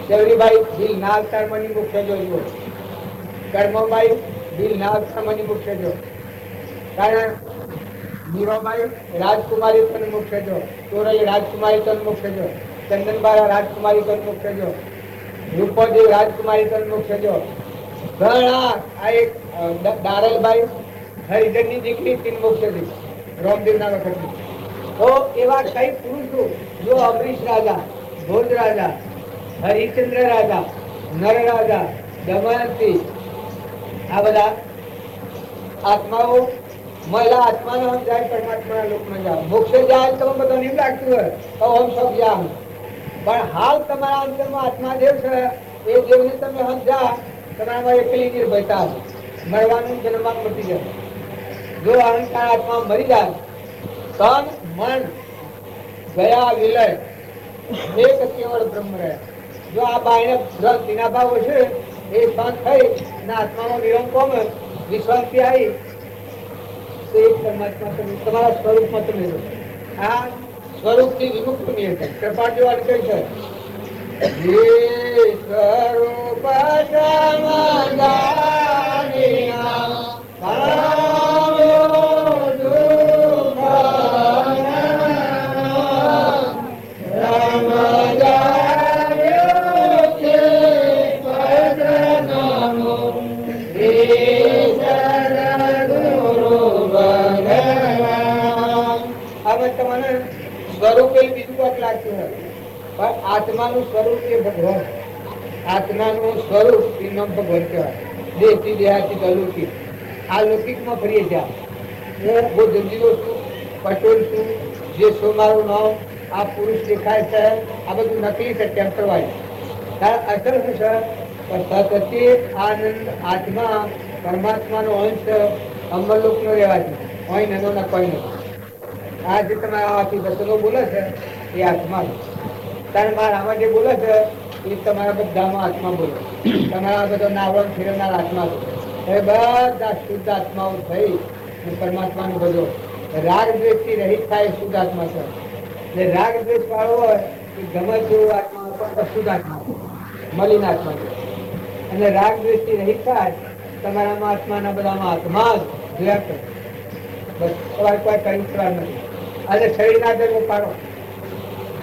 Speaker 2: શૌરીબાઈ દિલ ના અવતાર મની મુખ્ય જોજો. કર્મબાઈ દિલ ના અવતાર મની મુખ્ય જો. કારણ મીરાબાઈ રાજકુમારી તન મુખ્ય જો. ચોરઈ રાજકુમારી તન મુખ્ય જો. ચંદનબાઈ રાજકુમારી તન મુખ્ય જો. રૂપદેવ રાજકુમારી તન મુખ્ય જો. ઘણા આ એક દારલબાઈ હરિજનની દીકરી તીન મુખ્ય હતી રામદેવ ના વખતની. તો એવા કઈ પુરુષો જો અમરીશ રાજા, ભોજ રાજા, હરિચંદ્ર રાજા, નર રાજા, દમયંતી, આ બધા આત્માઓ મહિલા આત્માને સમજાય પરમાત્માના લોકમાં જાઓ. મોક્ષે જાય તો બધા નહીં લાગતું હોય તો ઓમ સબ જામ. પણ હાલ તમારા અંતરમાં આત્મા દેવ છે, એ દેવને તમે સમજા તમારામાં એકલી નિર્ભયતા મળવાનું જન્મમાં મટી જાય. જો અહંકાર આત્મા મરી જાય તન મન ગયા વિલય એક કેવળ બ્રહ્મ રહે. જો આ બાયને ગ્રંથિના ભાવો છે એ શાંત થઈ અને આત્માનો વિરમ પામે, વિશ્વાસથી આવી તો એક પરમાત્મા તમે તમારા સ્વરૂપમાં તમે આ સ્વરૂપથી વિમુક્ત નહીં થાય. કૃપાળજી વાત કઈ છે? જે સ્વરૂપ સમાદાનિના ભાવો દુઃખના સમજાવ્યો છે પદનામો હવે તમને સ્વરૂપ એ બીજું કોક લાગતું નથી, પણ આત્માનું સ્વરૂપ એ ભગવાન. આત્માનું સ્વરૂપ એ નામ ભગવાન કહેવાય. દેહથી દેહાથી અલૌકિક. આ લૌકિકમાં ફરીએ જ્યાં હું બહુ જંજીરો છું, પટોલ છું, જે છો મારું નામ, આ પુરુષ દેખાય છે, આ બધું નકલી છે, ટેમ્પરવારી. તારા અસર શું છે? સચિત આનંદ આત્મા પરમાત્માનો અંશ અમરલોકનો રહેવાથી કોઈ નનો ના કોઈ નથી. આ જે તમારા આથી વચનો બોલે છે એ આત્મા છે. તારે મારા આમાં જે બોલે છે એ તમારા બધામાં આત્મા બોલે. તમારા બધા નાવણ ફેરવનાર આત્મા છે. એ બધા શુદ્ધ આત્માઓ થઈ પરમાત્માનો બધો રાગ દ્વેષથી રહિત થાય શુદ્ધ આત્મા છે. જે રાગ દ્વેષ વાળો હોય એ ગમે જેવું આત્મા પણ અશુદ્ધ આત્મા છે, મલિન આત્મા છે. અને રાગ દ્વેષથી રહિત થાય તમારામાં આત્માના બધામાં આત્મા જ જોયા કરે. બસ તમારે કોઈ કરી કરવા નથી. અને શરીરના ધર્મો પાડો,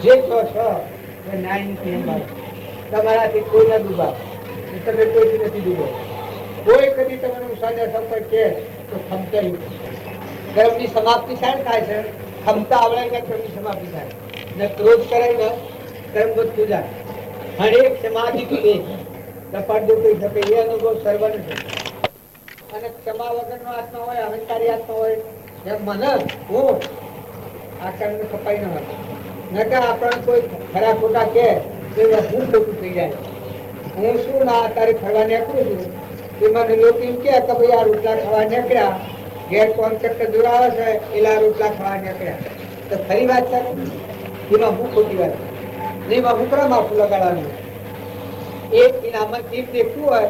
Speaker 2: જે છો છો એ ન્યાય નિયમ પાડો. તમારાથી કોઈ ના ડૂબા, તમે કોઈથી નથી ડૂબો. કોઈ કદી તમારું સાજા સંપર્ક છે તો ખમતા કર્મની સમાપ્તિ થાય છે. ખમતા આવડે ને કર્મની સમાપ્તિ થાય ને ક્રોધ કરે ને કર્મ વધતું જાય. હરેક સમાધિ થી કપાટ જો કોઈ શકે એ અનુભવ સર્વને છે. અને ક્ષમા વગરનો આત્મા હોય, અહંકારી આત્મા હોય, એમ મને હું આ કર્મ કપાઈ ન હોય ન કે આપણને કોઈ ખરા ખોટા કે હું ખોટું થઈ જાય. હું શું ના તારે ફરવા નીકળું છું એ મને લોકો એમ કે ભાઈ આ રોટલા ખાવા નીકળ્યા, ઘેર કોન્ટ્રાક્ટ દૂર આવે છે એલા રોટલા ખાવા નીકળ્યા. તો ખરી વાત છે એમાં હું ખોટી વાત એમાં હું ક્રમ આપું લગાડવાનું. એક ઇનામત ચીજ દેખવું હોય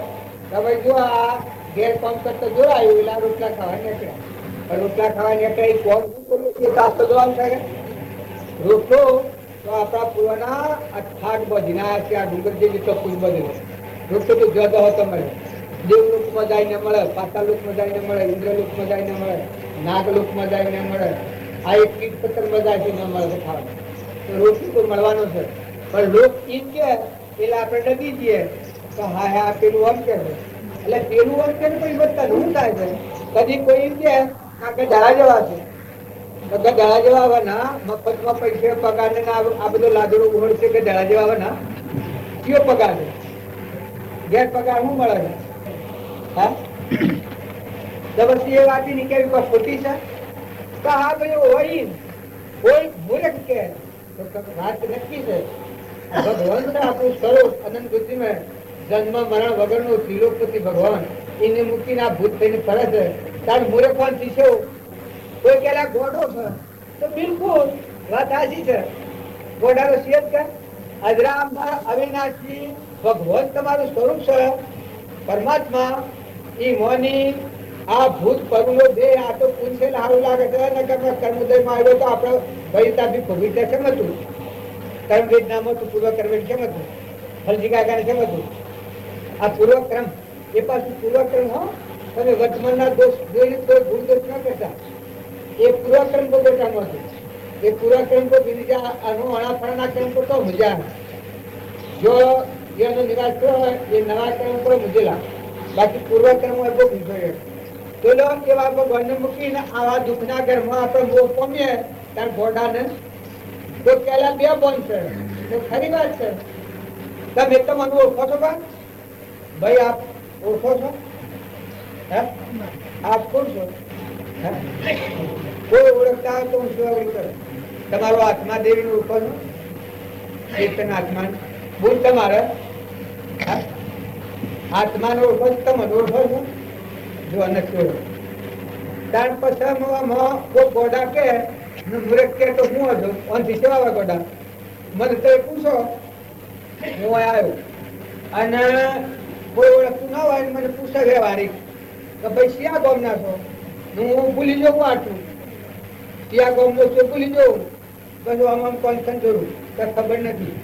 Speaker 2: તો ભાઈ જો આ ઘેર કોન્ટ્રાક્ટ દૂર આવ્યું એલા રોટલા ખાવા નીકળ્યા. પણ રોટલા ખાવા નીકળ્યા એ કોણ શું કર્યું એ તાસ તો જોવાનું થાય. રોટલો તો આપણા પૂર્વના 68 બજના છે. આ ડુંગર જે ચપ્પું બધું રોટલો તો જગહ હતો મળે. દેવલોકમાં જઈને મળે, પાતાલોકમાં જઈને મળે, ઇન્દ્રલોકમાં જઈને મળે, નાગલોકમાં જઈને મળે. આ એક કીટ પત્તરમાં જાય છે ન મળે તો ખાવાનું. તો રોટલી તો મળવાનો છે. પણ લોક એમ કે પેલા આપણે ડબી દઈએ તો હા હા પેલું આમ કે એટલે પેલું આમ કે પછી વધતા શું થાય છે? કદી કોઈ એમ કે ધારા જેવા છે ધારા જેવા આવે ના મફતમાં પૈસા પગાર ને આ બધો લાદડો ઉઘડ છે કે ધારા જેવા આવે ના કયો પગાર છે? ગેર પગાર શું મળે છે? હા જબરદસ્તી એ વાત નીકળી કોઈ ખોટી છે તો હા ભાઈ હોય કોઈ મૂર્ખ કે વાત નક્કી છે. ભગવાન છે આપણું સ્વરૂપ અનંત બુદ્ધિમાં જન્મ મરણ વગરનું ત્રિલોકપતિ ભગવાન એને મૂકીને આ ભૂત થઈને ફરે છે. તાર મૂર્ખ કોણ શીખ્યો? કોઈ કેલા ગોડો છે તો બિલકુલ વાત સાચી છે. ગોડાનો સિયત કે અજરામ અવિનાશી ભગવાન તમારું સ્વરૂપ છે પરમાત્મા. એ મોની આ ભૂત પગલો જે આ તો પૂછે સારું લાગે છે ને કે કર્મોદયમાં આવ્યો તો આપણે ભયતાથી ભોગવી છે કેમ હતું? કર્મવેદ નામ હતું, પૂર્વકર્મ કેમ હતું? ફલજીકાકાને કેમ હતું? આ પૂર્વક્રમ એ પાછું પૂર્વક્રમ હો. તમે વર્તમાનના દોષ જોઈને કોઈ ભૂલ દોષ ન કરતા. એ પૂર્વક્રમ को बेटा मत ये पूर्वक्रम को बिना अनु अनाफरणा क्रम को तो मजा जो ये निराश हो ये नवा क्रम को मुझेला बाकी पूर्वक्रम है वो विषय तो लोग के बाप गण्य मुखी ने आवा दुखना घરમાં આપણે મોહ પામીએ તાર ગોડાને તો કેલા બે બંધ છે તો ખરી વાત છે. તમે તો મને ઓળખો છો બા ભાઈ આપ ઓળખો છો? હે આપ કોણ છો? કોઈ ઓળખતા તો હું શું કરે તમારો આત્મા દેવી નું ઓળખો છો? ચેતન આત્મા બોલ તમારે આત્મા નો ઓળખો છો? તમે ઓળખો છો? જો નથી ત્યાર પછી કોઈ ગોડા કે મૂર્ખ કે તો હું હતો અંથી સેવા ગોડા મને તો પૂછો હું આવ્યો અને કોઈ ઓળખતું ના હોય મને પૂછે વ્યવહારિક તો ભાઈ શિયા ગોમ ના છો હું ભૂલી જવું આટલું ત્યાં ગોમ નો છું ભૂલી જવું બધું આમ કોન્સન જોયું તો ખબર નથી.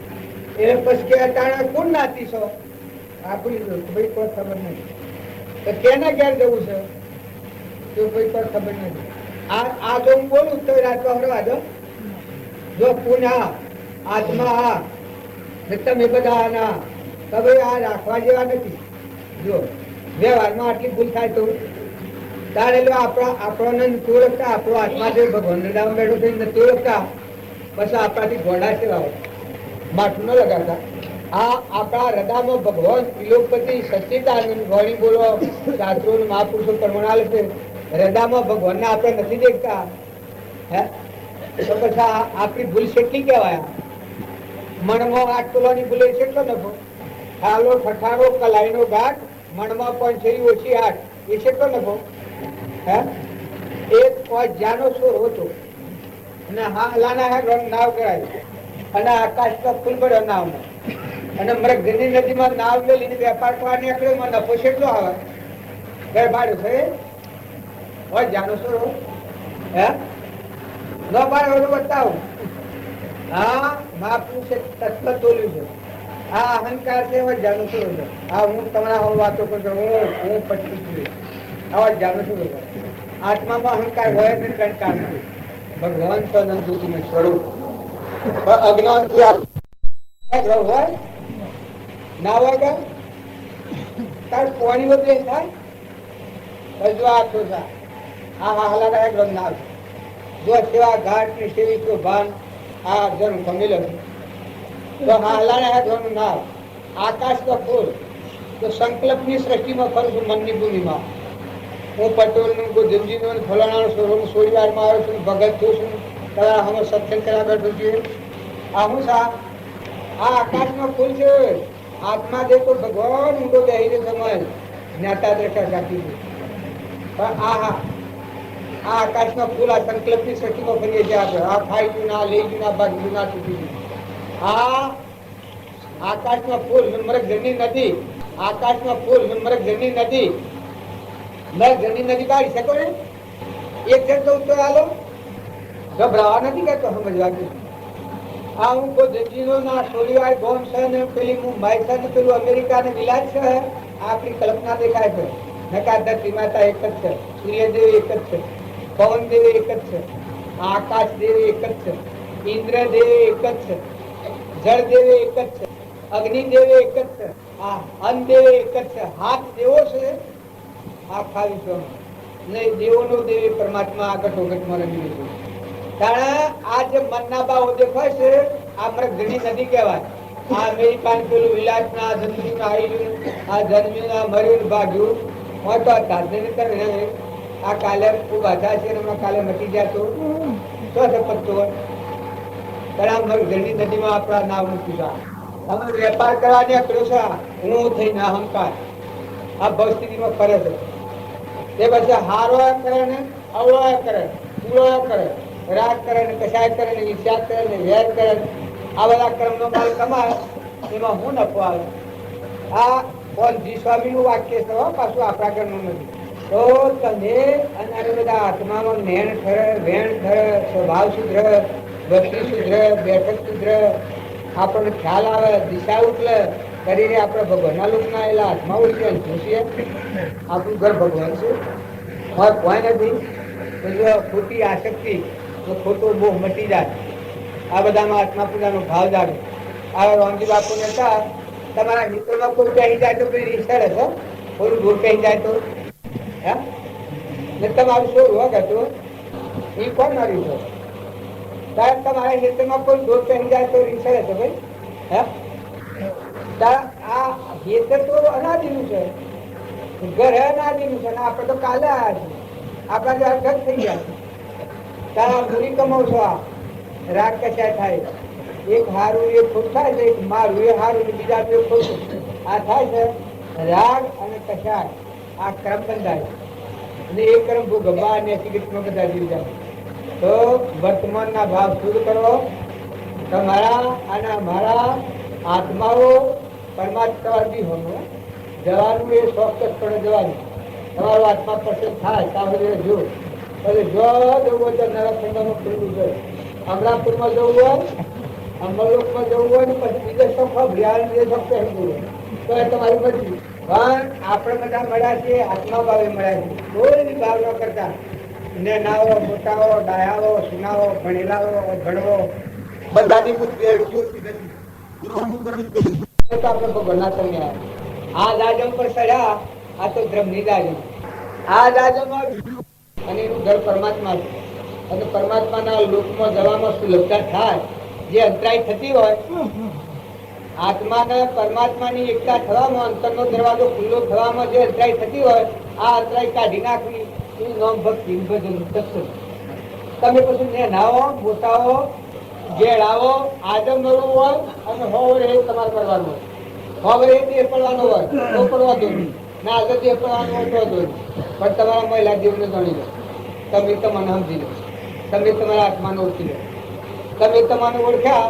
Speaker 2: એ પછી કે અટાણે કોણ નાતી છો આપણી ભાઈ કોઈ ખબર નથી. તો કેના ઘેર જવું છે તો ભાઈ કોઈ ખબર નથી. આ જો હું બોલું તો રાતો હરવા દો. જો પુના આત્મા આ તમે બધા આના તમે આ રાખવા જેવા નથી. જો વ્યવહારમાં આટલી ભૂલ થાય તો તારે આપણને નથી ઓળખતા. આપણો આત્મા જે ભગવાન નામ બેઠો થઈ નથી ઓળખતા. બસ આપણાથી ઘોડા સેવા માઠું ન લગાવતા. આ આપણા હૃદયમાં ભગવાન ત્રિલોકપતિ સચ્ચિદાનંદ વાણી બોલો શાસ્ત્રો મહાપુરુષો પ્રમાણ છે. હૃદયમાં ભગવાનને આપણે નથી દેખતા. હે તો પછી આપણી ભૂલ કેટલી કહેવાય? મનમાં 8 તોલાની ભૂલે કેટલો નફો? થાલો ઠઠારો કલાઈનો ઘાટ મનમાં પણ છે ઓછી 8 એ કેટલો નફો? હે એક જ્યાંનો સોર હતો અને હા લાના હે રંગ નાવ કરાય અને આકાશ પર ફૂલ પડ્યો નાવમાં અને મૃગની નદીમાં નાવ લઈને વેપાર કરવા નીકળ્યો. એમાં નફો કેટલો આવે? ઘર ભાડું છે જાનો સોર હે ન ભાડે બતાવું. હા મહાપુરુષે તત્વ તોલ્યું છે. આ અહંકાર છે જાનો સોર. હા હું તમારા વાતો કરતો હું પચી છું. આવા જાનો સોર. આત્મામાં અહંકાર હોય ને કંટાળ નથી. ભગવાન સદનનું સ્વરૂપ અજ્ઞાન હોય ના હોય તાર પાણી વધે થાય હજુ આ છો આ હાલા એકદમ ના જો સેવા ઘાટ ની સેવી તો ભાન આ જન્મ ગમેલો તો હાલા નું નામ આકાશ નો ફૂલ તો સંકલ્પ ની સૃષ્ટિમાં ફરું છું. મનની ભૂમિમાં હું પટેલ નું ગોધમજી નું ફલાણા નું સોળીવાર માં આવ્યો છું. ભગત થયો છું. તારા હમ સત્સંગ કરવા બેઠો છું. આ હું સા આ આકાશ નો ફૂલ છે. આત્મા દેખો ભગવાન ઊંડો બેહીને સમય જ્ઞાતા દ્રષ્ટા જાતી છે. પણ આ આકાશ નો ફૂલ આ સંકલ્પ ની સૃષ્ટિમાં ફરીએ છીએ આપણે. આ ખાઈ ગયું ના લઈ ગયું ના ભાગ્યું ના તૂટી ગયું. આ આકાશ નો ફૂલ નંબરક જની નથી. આકાશ નો ફૂલ નંબરક જની નથી. જની નદી કાઢી શકો ને એક જણ તો ઉત્તર આલો ગભરાવા નથી કરતો સમજવા. આ હું કોઈ જંજીનો ના સોલીવાય બોમ્બ છે ને પેલી મુંબઈ છે ને પેલું અમેરિકા ને વિલાસ છે. આપણી કલ્પના દેખાય છે. નકા ધરતી માતા એક જ છે. સૂર્યદેવ એક જ છે. પવન દેવ એક જ છે. આકાશ દેવ એક જ છે. ઇન્દ્ર દેવ એક જ છે. જળ દેવ એક જ છે. અગ્નિ દેવ એક જ છે. અન્ન દેવ એક જ છે. હાથ દેવો છે આખા વિશ્વમાં ને દેવોનો દેવ પરમાત્મા આગળ ઓગટમાં રમી છે. કારણ આ જે મનના ભાવો દેખાય છે આ મૃગની નદી કહેવાય. આ અમેરિકાન પેલું વિલાસ ના જંતુ ના આયુ આ જન્મ્યું ના મર્યું ભાગ્યું હોય તો તાજને કરે. આ કાલે ખૂબ આધા છે કાલે મટી જતો તો પત્તો પણ આ મૃગની નદીમાં આપણા નામ મૂકી અમે વેપાર કરવાની આકડો છે. હું થઈને અહંકાર આ ભવસ્થિતિમાં ફરે છે. તે પછી હારો કરે ને અવળો કરે પૂરો કરે રાગ કરે ને કશાય કરે ને વિચાર કરે ને વેર કરે. આ બધા કર્મનો માલ કમાય એમાં હું નફો આવે. આ કોલજી સ્વામી નું વાક્ય છે પાછું આપણા ઘરનું નથી. તો તમે અને બધા આત્મામાં નેણ ખરે વેણ ખરે સ્વભાવ સુધરે વસ્તી સુધરે બેઠક સુધરે આપણને ખ્યાલ આવે દિશા ઉકલે કરીને આપણે ભગવાનના લોકના એલા આત્મા ઉઠીએ જોશીએ. આપણું ઘર ભગવાન છે કોઈ નથી. ખોટી આસક્તિ ખોટો મોહ મટી જાય. આ બધામાં આત્મા પૂજાનો ભાવ જાગે. આ રામજી બાપુ ને હતા તમારા મિત્રમાં કોઈ કહી જાય તો કોઈ રીસર હશે થોડું દૂર કહી જાય તો ને તમારું શું રોગ હતો એ કોણ માર્યું છે? સાહેબ તમારા મિત્રમાં કોઈ દૂર કહી જાય તો રીસર હશે ભાઈ. હે આ હેતર તો અનાદિનું છે. ઘર અનાદિનું છે. આપણે તો કાલે આવ્યા છીએ. આપણા જે ઘર થઈ ગયા તારા મૂડી કમાવશો. આ રાગ કશાય થાય. એક હારું એક ખોટ થાય છે. એક મારું એ હારું બીજા બે ખોટું આ થાય છે. રાગ અને કશાય આ ક્રમ બંધાય અને એ ક્રમ ભોગવવા અને સિગરેટમાં બધા જીવી જાય. તો વર્તમાનના ભાવ શુદ્ધ કરો. તમારા અને અમારા આત્માઓ પરમાત્મા હોનો જવાનું એ ચોક્કસ પણ જવાનું. તમારો આત્મા પસંદ થાય ત્યાં જો પછી જો જવું તો નરક ખંડમાં ખુલ્લું જાય. અમરાપુરમાં જવું હોય, અમરલોકમાં જવું હોય ને પછી બીજા શોખ બિહાર જે શોખ પહેરવું હોય તો એ તમારી મરજી. પણ આપણે બધા મળ્યા છીએ આત્મા ભાવે મળ્યા છીએ, કોઈ ભાવ ન કરતા. નાવો, મોટાઓ, ડાયાઓ, સુનાઓ, ભણેલાઓ, ભણવો બધાની બુદ્ધિ આપણે ભગવાનના તમને આ દાજમ પર ચડ્યા. આ તો બ્રહ્મની દાજમ. આ દાજમ અને એનું ઘર પરમાત્મા છે. અને પરમાત્માના લોકમાં જવામાં સુલભતા થાય, જે અંતરાય થતી હોય, આત્માને પરમાત્માની એકતા થવામાં, અંતરનો દરવાજો ખુલ્લો થવામાં જે અંતરાય થતી હોય, આ અંતરાય કાઢી નાખવી એનું નામ ભક્તિ, ભજન, સત્સંગ. તમે પછી નાવો, મોટાઓ, ઘેડાવો, આજમ મળવું હોય અને હોવર એ તમારે કરવાનું હોય. હોવર એ દેહ પડવાનો હોય તો પડવા દો, ના આગળ દેહ પડવાનું હોય તો દો. પણ તમારા મહિલા જીવને જાણી લો, તમે તમને સમજી લો, તમે તમારા આત્માને ઓળખી લો. તમે તમારે ઓળખ્યા,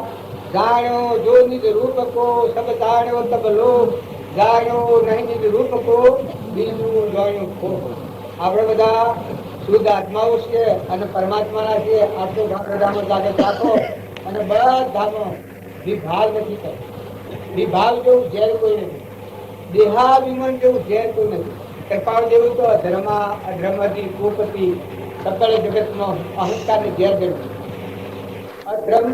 Speaker 2: જાણ્યો જો નિજ રૂપ કો, સબ જાણ્યો તબ લોક, જાણ્યો નહીં નિજ રૂપ કો, બીજું જાણ્યું ખો. આપણે બધા શુદ્ધ આત્માઓ છીએ અને પરમાત્માના છીએ. આટલું ધામો જાગૃત રાખો અને બધામાં વિભાગ નથી કરતો. વિભાગ જેવું ઝેર કોઈ નથી, દેહાભિમાન જેવું ઝેર કોઈ નથી. કૃપાળ જેવું તો અધર્મ, અધર્મથી, કુપતિ, સકળ જગતનો અહંકારને ઝેર ગણ્યું. અધર્મ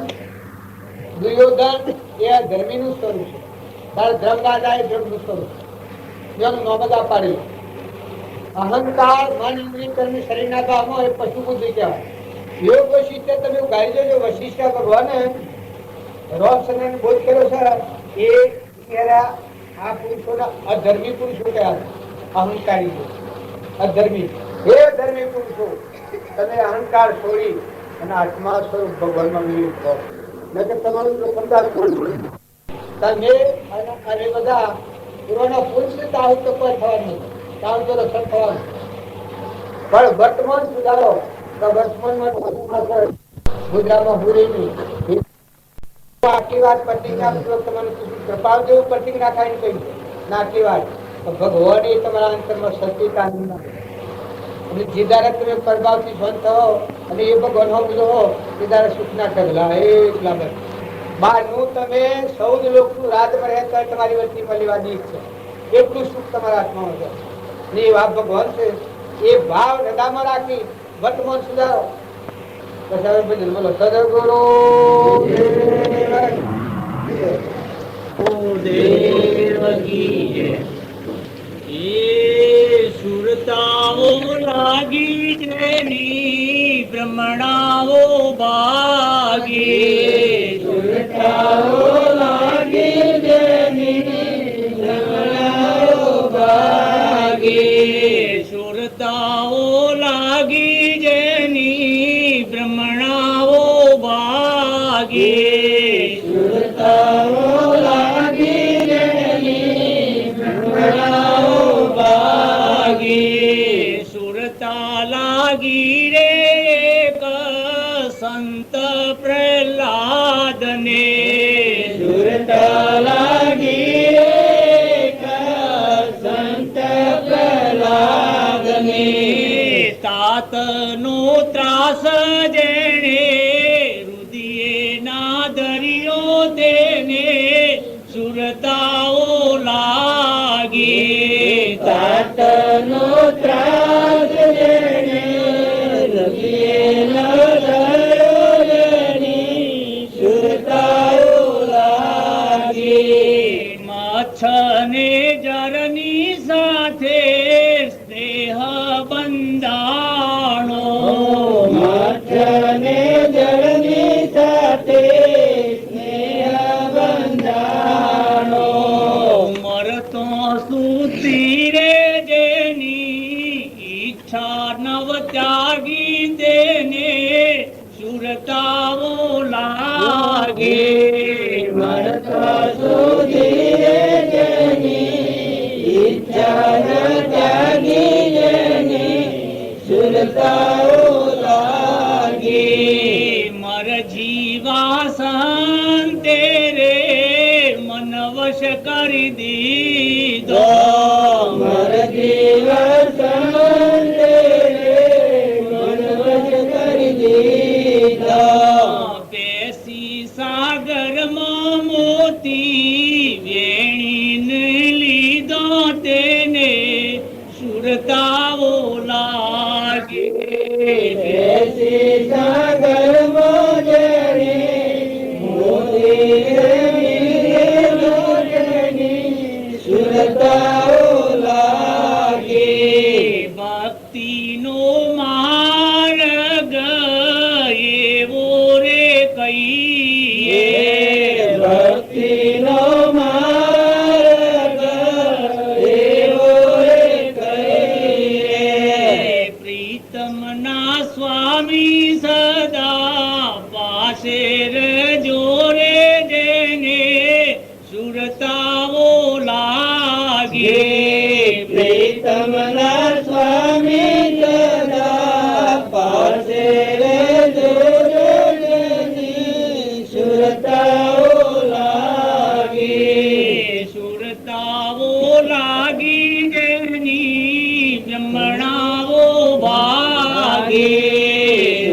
Speaker 2: દુર્યોધન એ ધર્મીનું સ્વરૂપ છે. તારે ધર્મ દાદા એ ધર્મનું સ્વરૂપ છે. જેનું નોબદા પાડેલું અહંકાર, મન, ઇન્દ્રિય, કર્મ, શરીરના ભાવમાં એ પશુ બુદ્ધિ કહેવાય. યોગ વશિષ્ઠ તમે ગાઈ દેજો. વશિષ્ઠ ભગવાને રોમ સનન બોધ કર્યો છે. એ આ પુરુષોના અધર્મી પુરુષો કહેવાય. અહંકારી છે અધર્મી. હે ધર્મી પુરુષો, તમે અહંકાર છોડી અને આત્મા સ્વરૂપ ભગવાનમાં મિલિત થો. નકર તમારું જોખમદાર કોણ? તમે અને બધા પૂર્વના પુરુષ તાવ તો કોઈ થવાનું નથી. તાવ તો રક્ષણ થવાનું. પણ વર્તમાન સુધારો તો વર્તમાનમાં મુદ્રામાં હુરેની આટલી વાત પ્રતિજ્ઞા તમને કૃપા જેવું પ્રતિજ્ઞા ખાઈને કહ્યું ના આટલી વાત તો ભગવાન એ તમારા અંતરમાં સત્યતા અને જે દાડે તમે પ્રભાવથી સ્વંત થવો અને એ ભગવાન હો બીજો હો એ દાડે સુખના ઢગલા એટલા બધા બહારનું તમે સૌદ લોકનું રાજમાં રહેતા તમારી વચ્ચે મળી છે. એટલું સુખ તમારા હાથમાં છે ને એ વાત ભગવાન છે. એ ભાવ હૃદયમાં રાખી વર્તમાન સુધારો. પછી બોલો સદગુરુ
Speaker 3: સુરતાઓ લાગી જેની બ્રહ્મણાઓ ભાગી. સુરતાઓ લાગી જેની બ્રહ્મણાઓ ભાગી. સુરતાઓ લાગી જેની બ્રહ્મણાઓ ભાગી. સુરતાઓ લાગી જેની બ્રહ્મણાઓ ભાગી. સુરતા લાગી રે એક સંત પ્રહલાદને. સુરતા લાગી એક સંત પ્રહલાદને. તાતનો ત્રાસ જેણે રુદિયે ના દરિયો તેને સુરતાઓ લાગી. તાતનો ત્રાસ જેણે રુદિયે ના દરિયો તેની સુરતાઓ લાગી. માછને જરની સાથે સ્નેહ બંધાણો. માછને જરની સાથે સ્નેહ બંધાણો. મરતો સુતી રે જેની ઈચ્છા નવ ત્યાગી તેને સુરતાઓ લાગે. મરતો સુતી રે જેની ઈચ્છા ન ત્યાગી જેની સુરતાઓ લાગે. મર જીવા સંતે રે મન વશ કરી દીધો. મર જીવા સંતે રે મન વશ કરી દીધો. કહીએ
Speaker 4: ભક્તિનો માર્ગ એવો કહીએ.
Speaker 3: પ્રીતમના સ્વામી સદા પાસે રજો રે જેને સુરતાઓ લાગે.
Speaker 4: પ્રીતમના સ્વામી સદા પાસે રહેજો જેની સુરતાઓ લાગે.
Speaker 3: સુરતાઓ લાગી જેની બ્રહ્મણાઓ ભાગે.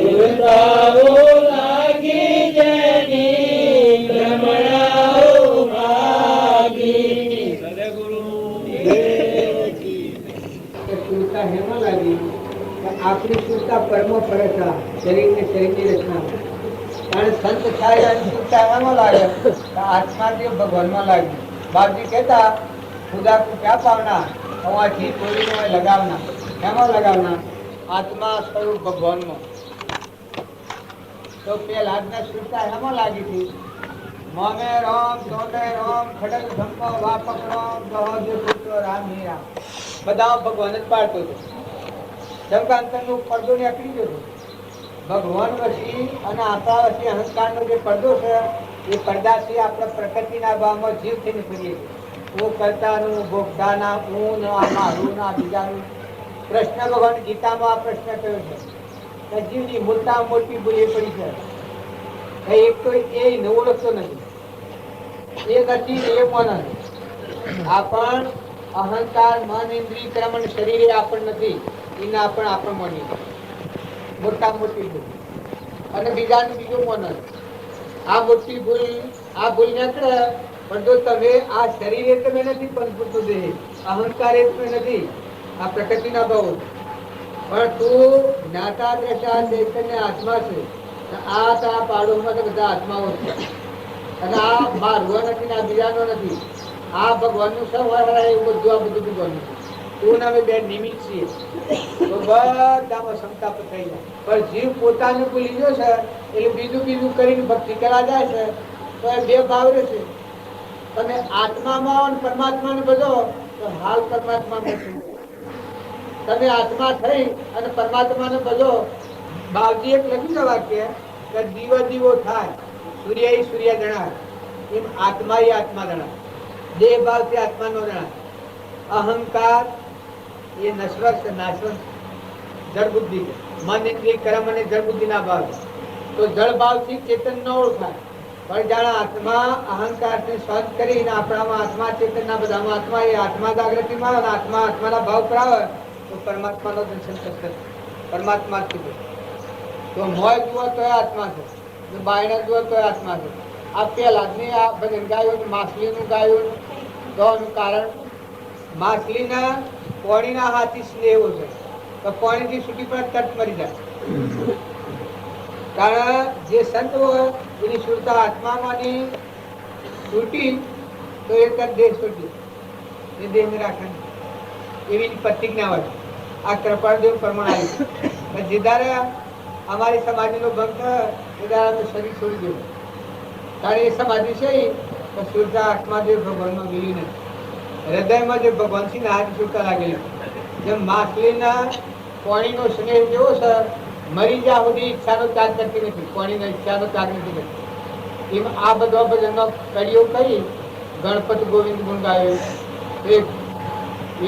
Speaker 4: સુરતાઓ લાગી જેની ભ્રમણાઓ ભાગી.
Speaker 3: સદગુરુ
Speaker 2: સુરતા હેમાં લાગી આપણી સુરતા પરમો ફરે છે શરીરની રચના. કારણ સંત થાય અને સુરતા હેમાં લાગે આત્મા જે ભગવાનમાં લાગી. બાપજી કહેતા ખુદા કો ક્યાં પાવના હવાથી કોઈને લગાવના. હેમાં લગાવના? આત્મા સ્વરૂપ ભગવાનમાં. તો પેલા આજના સુરતા હેમાં લાગી હતી? મોમે રામ તોમે રામ ખડક ધમકો વાપક રામ દહજ પુત્ર રામ હી રામ. બધા ભગવાન જ પાડતો હતો. જમકાંતરનો પડદો નીકળી ગયો હતો. ભગવાન વસી અને આપણા વસી અહંકારનો જે પડદો છે એ પડદાથી આપણે પ્રકૃતિના ભાવમાં જીવ થઈને ફરીએ છીએ. હું કરતાનું ભોગતાના હું આ મારું ના બીજાનું. કૃષ્ણ ભગવાન ગીતામાં આ પ્રશ્ન કર્યો છે કે જીવની મોટા મોટી ભૂલ એ પડી છે એક તો એ ઓળખતો નથી. એ નથી એ મન. આપણ અહંકાર મન ઇન્દ્રિય કર્મ અને શરીરે આપણ નથી એના પણ આપણે મની મોટા મોટી ભૂલ. અને બીજાનું બીજું મન. આ મોટી ભૂલ આ ભૂલ નીકળે પણ જો તમે આ શરીરે તમે નથી પંચભૂતો દેહ અહંકાર એ તમે નથી આ પ્રકૃતિના ભાવો પણ તું જ્ઞાતા દ્રષ્ટા ચૈતન્ય આત્મા છે. આ તારા પાડોમાં તો બધા આત્માઓ છે અને આ મારવો નથી ને આ બીજાનો નથી. આ ભગવાનનું સવાર એવું બધું આ બધું ભગવાનનું છે. તું ને અમે બે નિમિત્ત છીએ તો બધામાં ક્ષમતા થઈ જાય. પણ જીવ પોતાનું ભૂલી ગયો છે એટલે બીજું કરીને ભક્તિ કરવા જાય છે તો એ બે ભાવ રહેશે. તમે આત્મામાં આવો ને પરમાત્માને બધો તો હાલ પરમાત્મામાં છો. તમે આત્મા થઈ અને પરમાત્માને બધો. બાવજી એક લખ્યું છે વાક્ય કે દીવો દીવો થાય સૂર્ય સૂર્ય જણાય એમ આત્મા એ આત્મા જણાય. દેહ ભાવથી આત્મા નો જણાય. અહંકાર એ નશ્વર છે નાશવંત જળ બુદ્ધિ છે. મન ઇન્દ્રિય કર્મ અને જળ બુદ્ધિ ના ભાવ. તો જળ ભાવથી ચેતન ન ઓળખાય પણ જાણે આત્મા અહંકારને સ્વાદ કરીને આપણામાં આત્મા ચેતનના બધામાં આત્મા એ આત્મા જાગૃતિમાં અને આત્મા આત્માના ભાવ કરાવે તો પરમાત્માનો દર્શન થશે. પરમાત્મા કીધું તો મોય જુઓ તો આત્મા છે, બાયણા જુઓ તો આત્મા છે. આ પહેલાની આ ભજન ગાયું માછલીનું ગાયું ગવાનું કારણ માછલીના પાણીના હાથી સ્નેહ છે તો પાણીથી છૂટી પણ તટ મરી જાય. કારણ જે સંત હોય એની સુરતા આત્મામાંની છૂટી તો એ તટ દેહ છૂટી એ દેહને રાખવાની એવી પ્રતિજ્ઞા હોય. આ કૃપાળદેવ પ્રમાણ આવી જેદારે અમારી સમાધિનો ભંગ થયો એ અમે શરીર છોડી દેવું. કારણ એ સમાધિ છે તો સુરતા આત્માદેવ ભગવાનમાં મિલી નથી. હૃદયમાં જે ભગવાન છે ને હાથ સુરતા લાગેલી. જેમ માછલીના પાણીનો સ્નેહ જેવો છે મરી જ્યાં સુધી ઈચ્છાનો ત્યાગ કરતી નથી. પાણીનો ઈચ્છાનો ત્યાગ નથી કરતી. એમ આ બધા ભજનનો કડીઓ કરી ગણપત ગોવિંદ ગુણ ગાયો.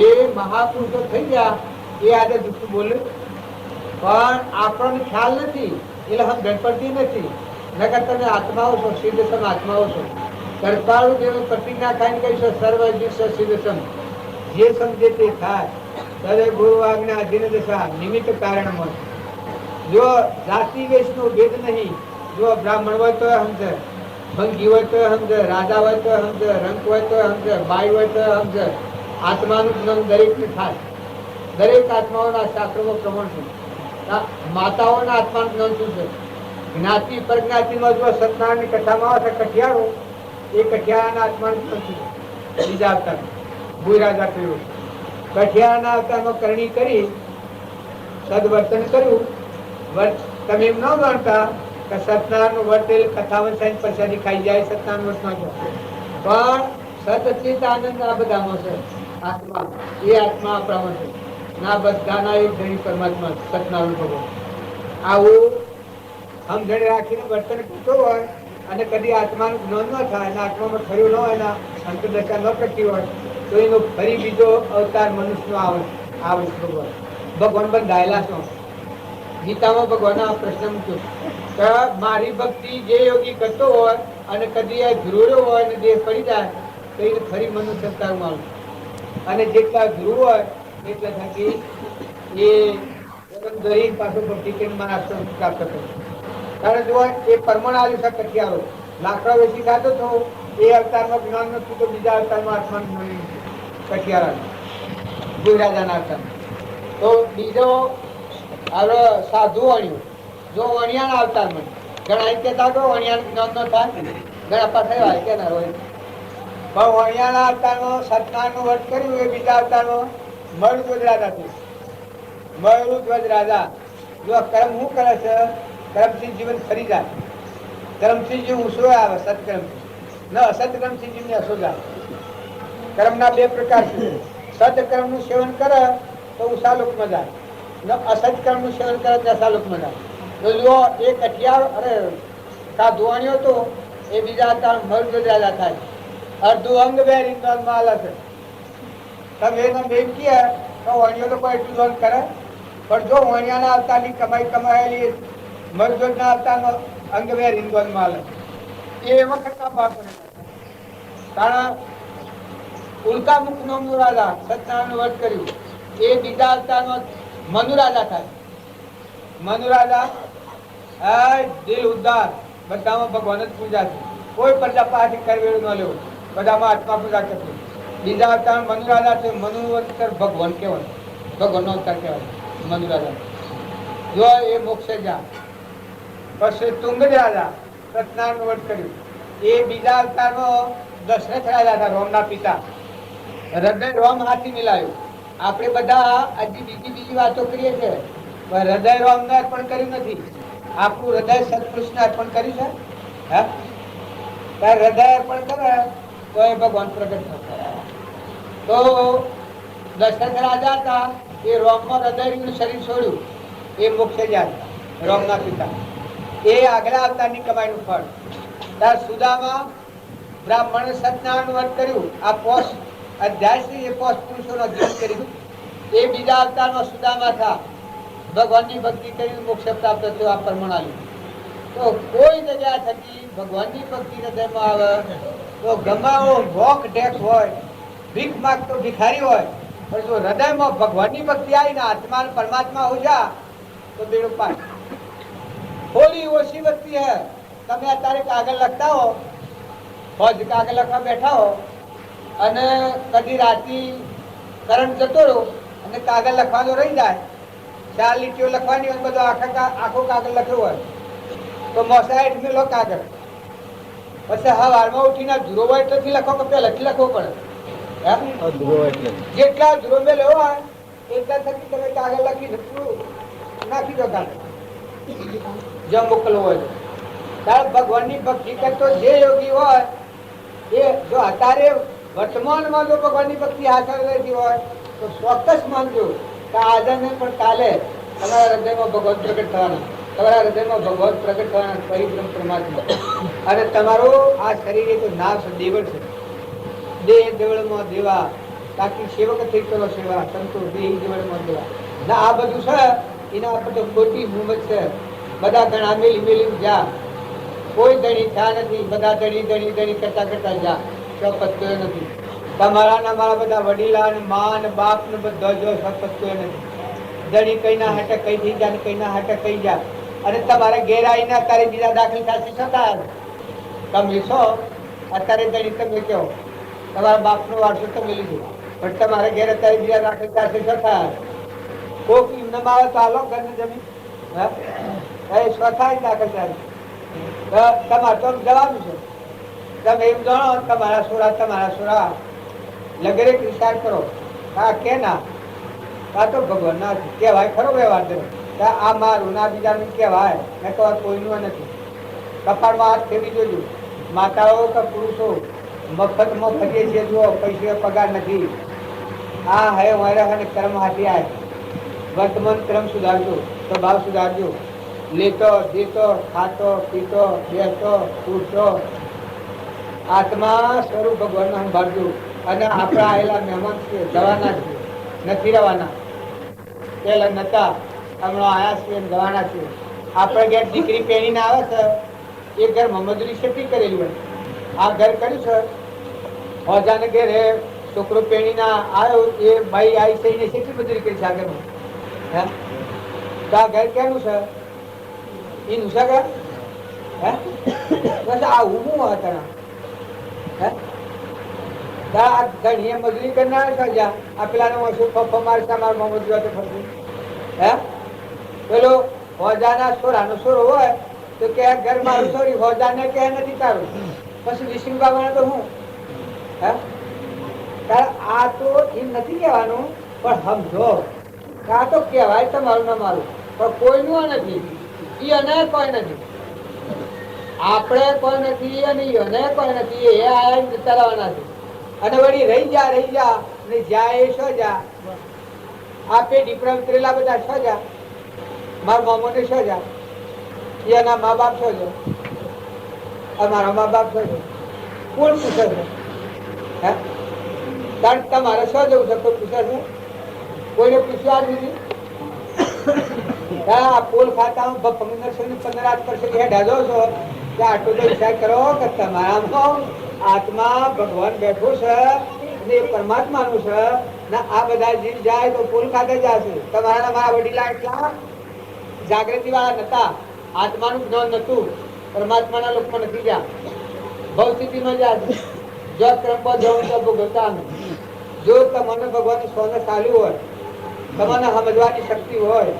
Speaker 2: એ મહાપુરુષો થઈ ગયા એ આજે જૂઠું બોલે પણ આપણને ખ્યાલ નથી એટલે હમ ગણપતિ નથી. નકર તમે આત્માઓ છો સિદ્ધસમ આત્માઓ છો. કૃપાળુ દેવ પ્રતિજ્ઞા ખાઈને કહીશો સર્વ સિદ્ધસમ જે સમજે તે થાય. સર્વે ગુરુ આજ્ઞા અધીન દશા નિમિત્ત કારણમાં. જો જાતિ વેશનો ભેદ નહીં. જો બ્રાહ્મણ હોય તો સમજે, ભંગી હોય તો સમજે, રાજા હોય તો સમજે, રંક હોય તો સમજે, બાઈ હોય તો સમજે. આત્માનું જ્ઞાન દરેકને થાય. દરેક આત્માઓના શાસ્ત્રોમાં પ્રમાણ છે. માતાઓના આત્માનું જ્ઞાન શું છે? જ્ઞાતિ પરજ્ઞાતિમાં જો સત્યનારાયણની કથામાં આવે છે કઠિયારો એ કઠિયારાના આત્માનું જ્ઞાન શું છે? બીજા અવતાર ભૂરાજા કર્યું. કઠિયારાના અવતારમાં કરણી કરી સદવર્તન કર્યું. તમે એમ ન ગણતા કે સત્યનારાયણ વ્રત એટલે કથા વંચાઈને પ્રસાદી ખાઈ જાય, સત્યનારાયણ વ્રતમાં જો. પણ સચિત આનંદ આ બધામાં છે. આત્મા એ આત્મા આપણામાં છે. ના બધાના એક ધણી પરમાત્મા સત્યનારાયણ ભગવાન. આવું સમજણ રાખીને વર્તન કરતો હોય અને કદી આત્માનું જ્ઞાન ન થાય અને આત્મામાં ખરું ન હોય, અંતર્દશા ન કરતી હોય, તો એનો ફરી બીજો અવતાર મનુષ્યનો આવે ભગવાન. ભગવાન બંધાયેલા છો. ગીતામાં ભગવાન આ પ્રશ્ન મૂક્યો કે મારી ભક્તિ જે યોગી કરતો હોય અને કદી એ ધ્રુવ્યો હોય અને દેહ પડી જાય તો એને ફરી મનુષ્ય અવતારમાં આવે. અને જેટલા ધ્રુવ હોય એટલા થકી એ દરેક પાછો ભક્તિ કરીને મારા આશ્રમ પ્રાપ્ત કરે. કારણ જો એ પરમાણ આવ્યું છે કઠિયારો લાકડા વેચી ખાતો તો એ અવતારમાં જ્ઞાન નથી તો બીજા અવતારમાં આત્માનું જ્ઞાન નથી. કઠિયારા ગુજરાજાના અવતાર તો બીજો હવે સાધુ વણ્યું જો વણિયાના અવતારમાં ઘણા એમ કહેતા હતો વણિયાનું જ્ઞાન ન થાય, ઘણા પાસે કેનાર હોય. પણ વણિયાના અવતારમાં સત્યનારાયણનું વ્રત કર્યું એ બીજા અવતારમાં મયુરધ્વજ રાજા થયું. મયુરધ્વજ રાજા જો કર્મ શું કરે છે, કર્મથી જીવન ફરી જાય. કર્મથી જીવ ઊંચો આવે સત્કર્મથી, ન અસત્કર્મથી જીવને અસો જાય. કર્મના બે પ્રકાર છે. સત્કર્મનું સેવન કરે તો ઊંચા લોકમાં જાય, ન અસત્કર્મનું સેવન કરે તો અસા લોકમાં જાય. તો જો એક અઠિયાર અરે કા ધોવાણીઓ તો એ બીજા હતા મયુરધ્વજ રાજા થાય. અડધું અંગ બેરી નોંધમાં આલે છે. તમે એને મેમ કહે તો વણિયો તો કોઈ એટલું ધોન કરે, પણ જો વણિયાના અવતારની કમાઈ કમાયેલી મયુરધ્વજના અવતારમાં અંગ બેરી નોંધમાં આલે એ વખતના બાપ કારણ ઉલ્કામુખ નામનું રાજા સત્યનારાયણનું વ્રત કર્યું એ બીજા અવતારમાં મનુ રાજા થાય. મનુ રાજા દિલ ઉદ્ધાર બધામાં ભગવાન જ પૂજા છે. કોઈ પ્રજા પાસેથી કરવેલું ન લેવું, બધામાં આત્મા પૂજા કરતી. બીજા અવતાર મનુ રાજા છે. મનુ અવતાર ભગવાન કહેવાય, ભગવાનનો અવતાર કહેવાય મનુ રાજા. જો એ મોક્ષે જા. પછી તુંગજ રાજા સત્યનારાયણનું વ્રત કર્યું એ બીજા અવતારમાં દશરથ રાજા હતા, રોમના પિતા. હૃદય રોમ હાથી મિલાયું. આપણે બધા હજી બીજી વાતો કરીએ છીએ પણ હૃદય રોમને અર્પણ કર્યું નથી. આપણું હૃદય સત્પુરુષને અર્પણ કર્યું છે. હૃદય અર્પણ કરે તો એ ભગવાન પ્રગટ થશે. તો દશરથ રાજા હતા એ રોમમાં હૃદયનું શરીર છોડ્યું એ મોક્ષે જાય. રોમના પિતા એ આગલા અવતારની કમાઈનું ફળ. ત્યાર સુદામાં બ્રાહ્મણે સત્યનારાયણનું વ્રત કર્યું. આ પોષ અધ્યાય છે એ પોષ પુરુષોનો અધ્યયન કર્યું. એ બીજા અવતારમાં સુદામા થા ભગવાનની ભક્તિ કરી મોક્ષ પ્રાપ્ત થયો. આ પરમાણુ તો કોઈ જગ્યા થકી ભગવાનની ભક્તિ હૃદયમાં આવે તો ગમાવો ભોક ઢેક હોય, ભીખ માગતો ભિખારી હોય, પણ જો હૃદયમાં ભગવાનની ભક્તિ આવી ને આત્મા પરમાત્મા હો જા તો બેડું પાર. થોડી ઓછી ભક્તિ હે. તમે અત્યારે કાગળ લખતા હો, ફોજ કાગળ લખવા બેઠા હો અને કદી રાતી કરંટ જતો રહ્યો અને કાગળ લખવાનો રહી જાય, 4 લીટીઓ લખવાની હોય બધો આખો કાગળ લખ્યો હોય તો મોસાઈટ મેલો કાગળ. પછી હવારમાં ઉઠીને ધ્રુવ એટલેથી લખો કે પહેલાથી લખવો પડે. જેટલા ધ્રુવ મેલો હોય એટલા થકી તમે કાગળ લખી નાખી દો કાગળ જ્યાં મોકલવો હોય. ત્યારે ભગવાનની ભક્તિ કરતો જે યોગી હોય એ જો અત્યારે વર્તમાનમાં જો ભગવાનની ભક્તિ હાથળ રહેતી હોય તો ચોક્કસ માનજો કે આજે નહીં પણ કાલે તમારા હૃદયમાં ભગવાન પ્રગટ થવાના. તમારા હૃદયમાં ભગવાન પ્રગટ થવાના પરિબ્રહ્મ પરમાત્મા. અને તમારો આ શરીર એ તો નામ છે, દેવળ છે. દેહ દેવળમાં દેવા તાકી સેવક થઈ કરો સેવા સંતો દેહ દેવળમાં દેવા ના આ બધું છે એના આપણે તો ખોટી હુમત છે. બધા ઘણા મેલી મેલી જા, કોઈ ધણી થયા નથી. બધા ધણી કરતા જા, સપત્યો નથી. તમારા ના મારા બધા વડીલા ને મા ને બાપ ને બધા જો સપત્યો નથી. ધણી કઈ ના હાટે કઈ થઈ જાય, કઈ ના હાટે કઈ જાય. અને તમારે ઘેર આવીને અત્યારે બીજા દાખલ થશે છતાં તમે છો અત્યારે ધણી તમે કહો તમારા બાપ નો વારસો તમે લીધું, પણ તમારે ઘેર અત્યારે બીજા દાખલ થશે છતાં કોક આવે તો હાલો ઘરની જમીન સ્વથા દાખલ થાય. તમારે તો જવાનું છે. તમે એમ જાણો તમારા સોરા લગરે વિચાર કરો કે ના આ તો ભગવાન ના કહેવાય ખરો વ્યવહાર. આ મારું ના બીજાનું કહેવાય મેં તો કોઈનું નથી. કપાળમાં હાથ ફેરવી જોજો. માતાઓ કે પુરુષો મફતમાં ફરીએ છીએ, જુઓ પૈસે પગાર નથી. આ હે મારા અને કર્મ હાથી આય. વર્તમાન ક્રમ સુધારજો, સ્વભાવ સુધારજો. લેતો દેતો ખાતો પીતો બેસતો ઉઠતો આત્મા સ્વરૂપ ભગવાનને સંભાળજો. અને આપણા આવેલા મહેમાન છે, જવાના છે, નથી રહેવાના. પેલા નતા, હમણાં આયા છે, જવાના છે. આપણે ઘેર દીકરી પહેરીને આવે છે, એ ઘર મજૂરી શેઠી કરેલી હોય. આ ઘર કર્યું છે, હોજાને ઘેર છોકરો પહેરીને આવ્યો, એ ભાઈ આવી છે, એને શેઠી મજૂરી કરી છે આ ઘરમાં. હે તો આ ઘર કેનું છે? એનું છે ઘર? હે બસ આ ઊભું હતા. હે ધણીએ મજૂરી કરનાર છે. આ પેલા શું ફફ મારતા મારા મજૂરી તો ફરતું. હે પેલો હોજાના સોરાનો સોરો હોય તો કે ઘર મારું સોરી, હોજાને કે નથી તારું. પછી વિષ્ણુ બાબાને તો હું હે આ તો એમ નથી કહેવાનું, પણ સમજો આ તો કહેવાય તમારું ના મારું, પણ કોઈનું નથી. ઈ અને કોઈ નથી, આપણે કોઈ નથી અને એને કોઈ નથી. એ આયા જતા રહેવાના છે. અને વળી રહી જા ને જ્યાં એ શો જા. આ પેઢી પર ઉતરેલા બધા શો જા. મારા મામોને શો જા, એના મા બાપ શો છે, અમારા મા બાપ શો છે. કોણ પૂછે છે? હે કારણ તમારે શો જવું છે? કોઈ પૂછે છે? કોઈને પૂછ્યા જ નથી. આ પોલ ખાતા 15% હેઠા જો છો કે આટલો તો વિચાર કરો કે તમારામાં આત્મા ભગવાન બેઠો છે ને પરમાત્માનું છે ને આ બધા જીવ જાય તો પોલ ખાતે જશે. તમારા મારા વડીલા એટલા જાગૃતિ વાળા નતા, આત્માનું જ્ઞાન નતું, પરમાત્માના લોકમાં નથી ગયા, ભવ સ્થિતિમાં જાય. જો ક્રમમાં જવું તો ભોગવતા. જો તમને ભગવાનની સોને ચાલ્યું હોય, તમને સમજવાની શક્તિ હોય,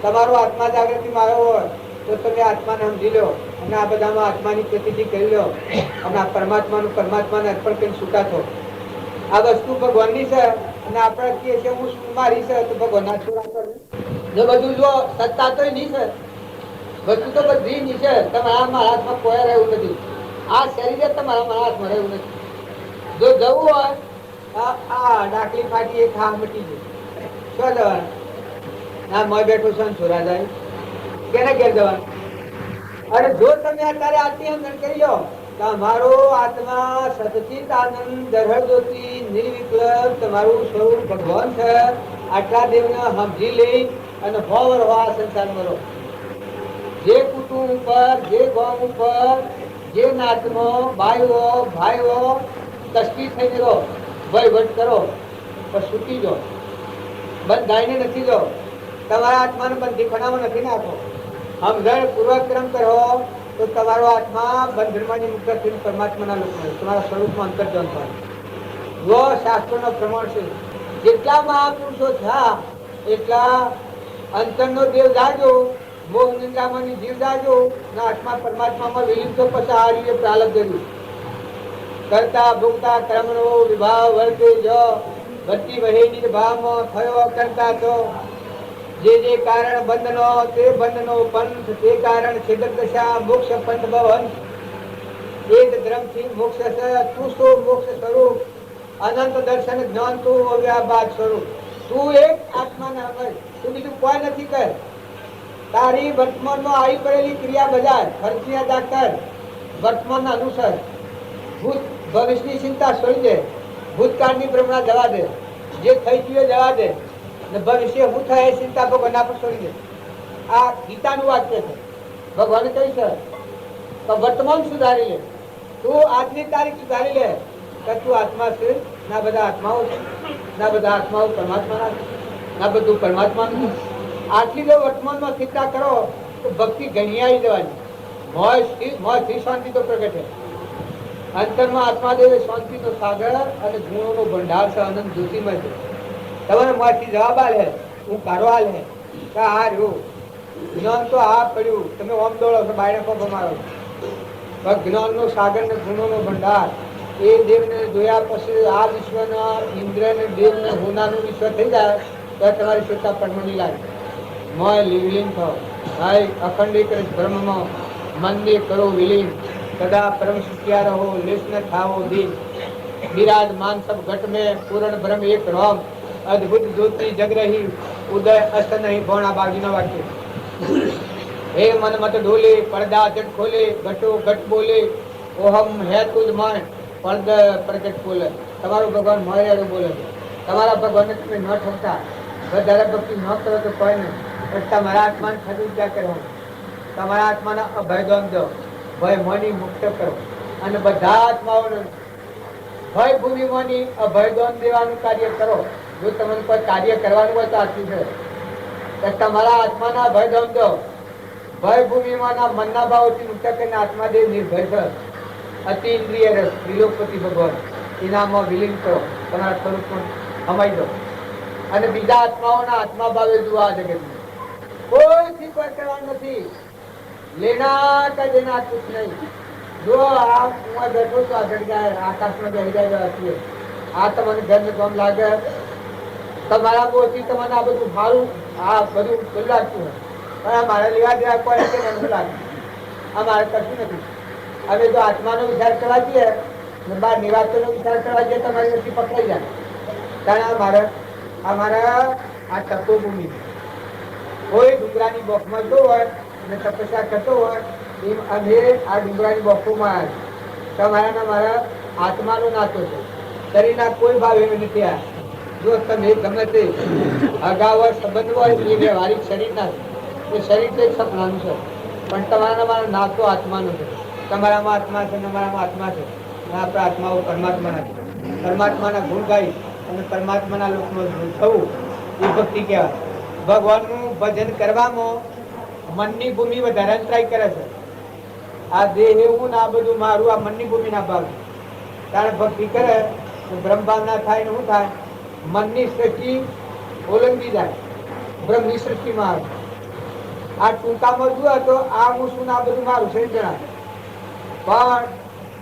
Speaker 2: તમારો આત્મા જાગૃતિમાં આવ્યો હોય તો તમે આત્માને સમજી લો અને આ બધામાં આત્માની પ્રતિથી કરી લો અને આ પરમાત્માને અર્પણ કરીને છૂટા થો. આ વસ્તુ ભગવાનની છે અને આપણે કહીએ છીએ હું શું મારી છે, તો ભગવાનના છોરા કરવું. જો બધું જો સત્તા તો નહીં છે, વસ્તુ તો બધી નહીં છે. તમારા મારા હાથમાં કોઈ રહેવું નથી. આ શરીર તમારા મારા હાથમાં રહેવું નથી. જો જવું હોય આ ડાકલી ફાટી એક હા મટી ગઈ, શું જવાનું? ના મોય બેઠો છે ને છોરા જાય, કેને ઘેર જવાનું? અને જો તમે અત્યારે આરતી સમજણ કરી લો તો અમારો આત્મા સચિત આનંદ દરહળ જ્યોતિ નિર્વિકલ્પ તમારું સ્વરૂપ ભગવાન છે. આટલા દેવને સમજી લઈ અને હોવર હોવા સંસારમાં રહો. જે કુટુંબ ઉપર, જે ગામ ઉપર, જે નાતમાં ભાઈઓ ભાઈઓ કષ્ટી થઈને રહો, વહીવટ કરો, પણ છૂટી જાઓ. બંધાઈને નથી જાઓ. તમારા આત્માને બંધીખાનામાં નથી નાખો. સમજણ પૂર્વક ક્રમ કરો તો તમારો આત્મા બંધનમાંથી મુક્ત થઈને પરમાત્માના લોકમાં તમારા સ્વરૂપમાં અંતર્જન થાય. જો શાસ્ત્રોનો પ્રમાણ છે, જેટલા મહાપુરુષો થયા એટલા અંતરનો દેવ જાજો, મોહ નિંદ્રામાંની જીવ જાજો ને આત્મા પરમાત્મામાં વિલીન તો પછી આ રીતે પ્રાલબ્ધ કર્યું. કરતા ભોગતા કર્મનો વિભાવ વર્તે જો ભક્તિ વહે નિર્ભાવમાં થયો કરતા તો જે જે કારણ બંધનો તે બંધનો પંથ, તે કારણ છેદક દશા મોક્ષ પંથ ભવન. એક ધર્મથી મોક્ષ છે, તું શું મોક્ષ સ્વરૂપ, અનંત દર્શન જ્ઞાન તું અવ્યાબાદ સ્વરૂપ. તું એક આત્માના સમજ, તું બીજું કોઈ નથી કર. તારી વર્તમાનમાં આવી પડેલી ક્રિયા બજાર, ખર્ચની અદા કર, વર્તમાન અનુસર. ભૂત ભવિષ્યની ચિંતા છોડી દે, ભૂતકાળની ભ્રમણા જવા દે, જે થઈ ગયું જવા દે ને ભવિષ્ય હું થાય એ ચિંતા ભગવાનના પર છોડી દે. આ ગીતાનું વાક્ય છે. ભગવાને કહ્યું છે તો વર્તમાન સુધારી લે, તું આજની તારીખ સુધારી લે કે તું આત્મા છે. ના બધા આત્માઓ છે, ના બધા આત્માઓ પરમાત્માના છે, ના બધું પરમાત્માનું છે. આટલી જો વર્તમાનમાં ચિંતા કરો તો ભક્તિ ઘણી આવી જવાની. મોય થી શાંતિ તો પ્રગટે. અંતરમાં આત્માદેવ શાંતિનો સાગર અને ગુણોનો ભંડાર છે, આનંદ જ્યોતિમય છે. તમારે માથી જવાબ આલે, હું કાઢો આલે કે આ રહ્યું જ્ઞાન તો આ પડ્યું, તમે ઓમ દોડો છો, બાયણે પગ મારો. જ્ઞાનનો સાગર ને ગુણોનો ભંડાર એ દેવને જોયા પછી આ વિશ્વના ઇન્દ્ર ને દેવ ને હોનાનું વિશ્વ થઈ જાય તો તમારી શ્રદ્ધા પરમણી લાગે. મોય લીન થાવ ભાઈ, અખંડિત બ્રહ્મમાં મનને કરો વિલીન, સદા પરમ સુખિયા રહો, લેશ ન થાવો દીન। विराजमान सब घट में पूर्ण ब्रह्म एक राम, अद्भुत ज्योति जग रही, उदय अस्त नहीं भौणा बागी न वाक्य। हे मन मत डोले, पर्दा जट खोले, घटो घट बोले, ओहम है तुझ मन, पर्द प्रकट बोले। તમારું ભગવાન મારે બોલે છે, તમારા ભગવાનને તમે ન ઠગતા, વધારે ભક્તિ ન કરો તો કોઈ નહીં, પણ તમારા આત્માને ઠગી ક્યાં કરવાનું? તમારા આત્માના અભયદાન દો, ભય મોની મુક્ત કરો, અને બધા આત્માઓને ભય ભૂમિમાંની અભયદાન દેવાનું કાર્ય કરો। જો તમને કોઈ કાર્ય કરવાનું હોય તો આટલું છે કે તમારા આત્માના અભયદાન દો, ભય ભૂમિમાંના મનના ભાવોથી મુક્ત કરીને આત્માદેવ નિર્ભય છે, અતિ ઇન્દ્રિય રસ ત્રિલોકપતિ ભગવાન એનામાં વિલીન કરો, તમારા સ્વરૂપમાં સમાઈ દો, અને બીજા આત્માઓના આત્મા ભાવે જુઓ। આ જગતમાં કોઈથી કોઈ કરવાનું નથી, લેના કા દેના કુછ નહીં। જો આ હું બેઠો તો આગળ જાય, આકાશમાં બેસી જાય છીએ, આ તમને ગંધ ગમ લાગે, તમારા બોથી તમને આ બધું સારું, આ બધું ખુલ્લું લાગતું હોય, પણ આ મારે લેવા દેવા કોઈ કે મને લાગે, આ મારે કશું નથી। હવે જો આત્માનો વિચાર કરવા જઈએ ને બાર નિવાસનો વિચાર કરવા જઈએ, તમારી નથી પકડાઈ જાય, કારણ અમારા આ તત્વભૂમિ કોઈ ડુંગરાની બોખમાં જો હોય અને તપસ્યા કરતો હોય, એમ અમે આ ડુંગરાની બોખોમાં તમારા મારા આત્માનો નાતો છે, શરીરના કોઈ ભાવ એમ નથી। આ જો તમે ગમે તે અગાઉ સંબંધ હોય એ વ્યવહારિક શરીરના છે, એ શરીર તો એક સપનાનું છે, પણ તમારા મારા નાતો આત્માનો છે। તમારામાં આત્મા છે, તમારામાં આત્મા છે, આપણા આત્માઓ પરમાત્માના છે, પરમાત્માના ગુણ ગાઈ અને પરમાત્માના લોકમાં થવું એ ભક્તિ કહેવાય। ભગવાનનું ભજન કરવામાં મનની ભૂમિ વધારે ટ્રાય કરે છે, આ દેહ એવું ને આ બધું મારું, આ મનની ભૂમિના ભાગ, કારણ ભક્તિ કરે તો બ્રહ્મભાવ ના થાય ને શું થાય? મનની સૃષ્ટિ ઓલંગી જાય, બ્રહ્મની સૃષ્ટિમાં આવે। આ ટૂંકામાં જુઓ તો આ હું શું આ બધું મારું છે જણાય, પણ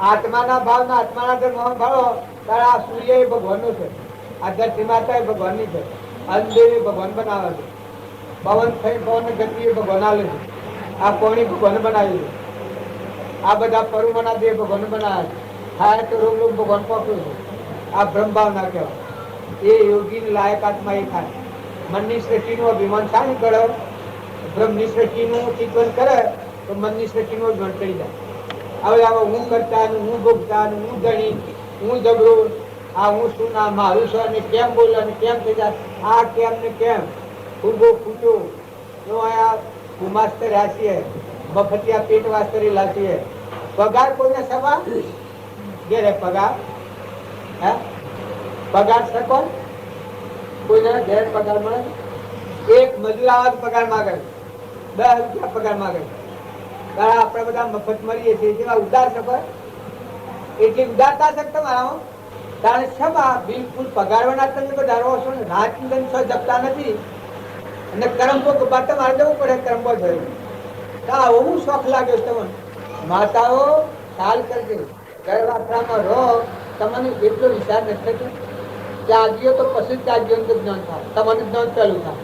Speaker 2: આત્માના ભાવના આત્માના ધર્મ ભાવો ત્યારે આ સૂર્ય એ ભગવાનનો છે, આ ધરતી માતા એ ભગવાનની છે, અંદેવ એ ભગવાન બનાવે છે, પવન થઈ પવન ગતિ એ ભગવાન આલે છે, આ કોણી ભગવાન બનાવ્યું છે, આ બધા પરુમના દેહ ભગવાન બનાવ્યા છે, થાય તો રોગ રોગ ભગવાન પકડ્યું છે। આ બ્રહ્મભાવ ના કહેવાય, એ યોગી લાયક આત્મા એ થાય। મનની સૃષ્ટિનું અભિમાન શાનું કરે? બ્રહ્મની સૃષ્ટિનું ચિંતન કરે તો મનની સૃષ્ટિનું અભિમાન કરી જાય। હવે આમાં હું કરતા, હું ભોગતા, હું ધણી, હું જબરો, આ હું શું ના મારું છે, અને કેમ બોલે અને કેમ થઈ જાય, આ કેમ ને કેમ ખૂબો ખૂટો જો આ કુમાસ્તર રાશીએ બફતિયા પેટ વાસ્તરી લાશીએ પગાર કોઈને સભા ઘેરે પગાર હે પગાર શકો કોઈને ઘેર પગાર મળે? એક મજૂર આવા પગાર માગે, 10 રૂપિયા પગાર માગે, આપણે બધા મફત મળીએ છીએ, જેવા ઉદાર શકો એટલી ઉદારતા છે તમારા, કારણ સભા બિલકુલ પગારવાના તમે બધા રહો છો ને, રાત દિવસ જપતા નથી, અને કરમો બાટા મારે જવું પડે, કરમો થયું તો આવું શોખ લાગ્યો તમને? માતાઓ ખ્યાલ કરજે, ગર્ભાશ્રામાં રહો, તમને એટલો વિચાર નથી થતો, ત્યાગીઓ તો પછી ત્યાગીઓનું જ્ઞાન થાય, તમારું જ્ઞાન ચાલુ થાય।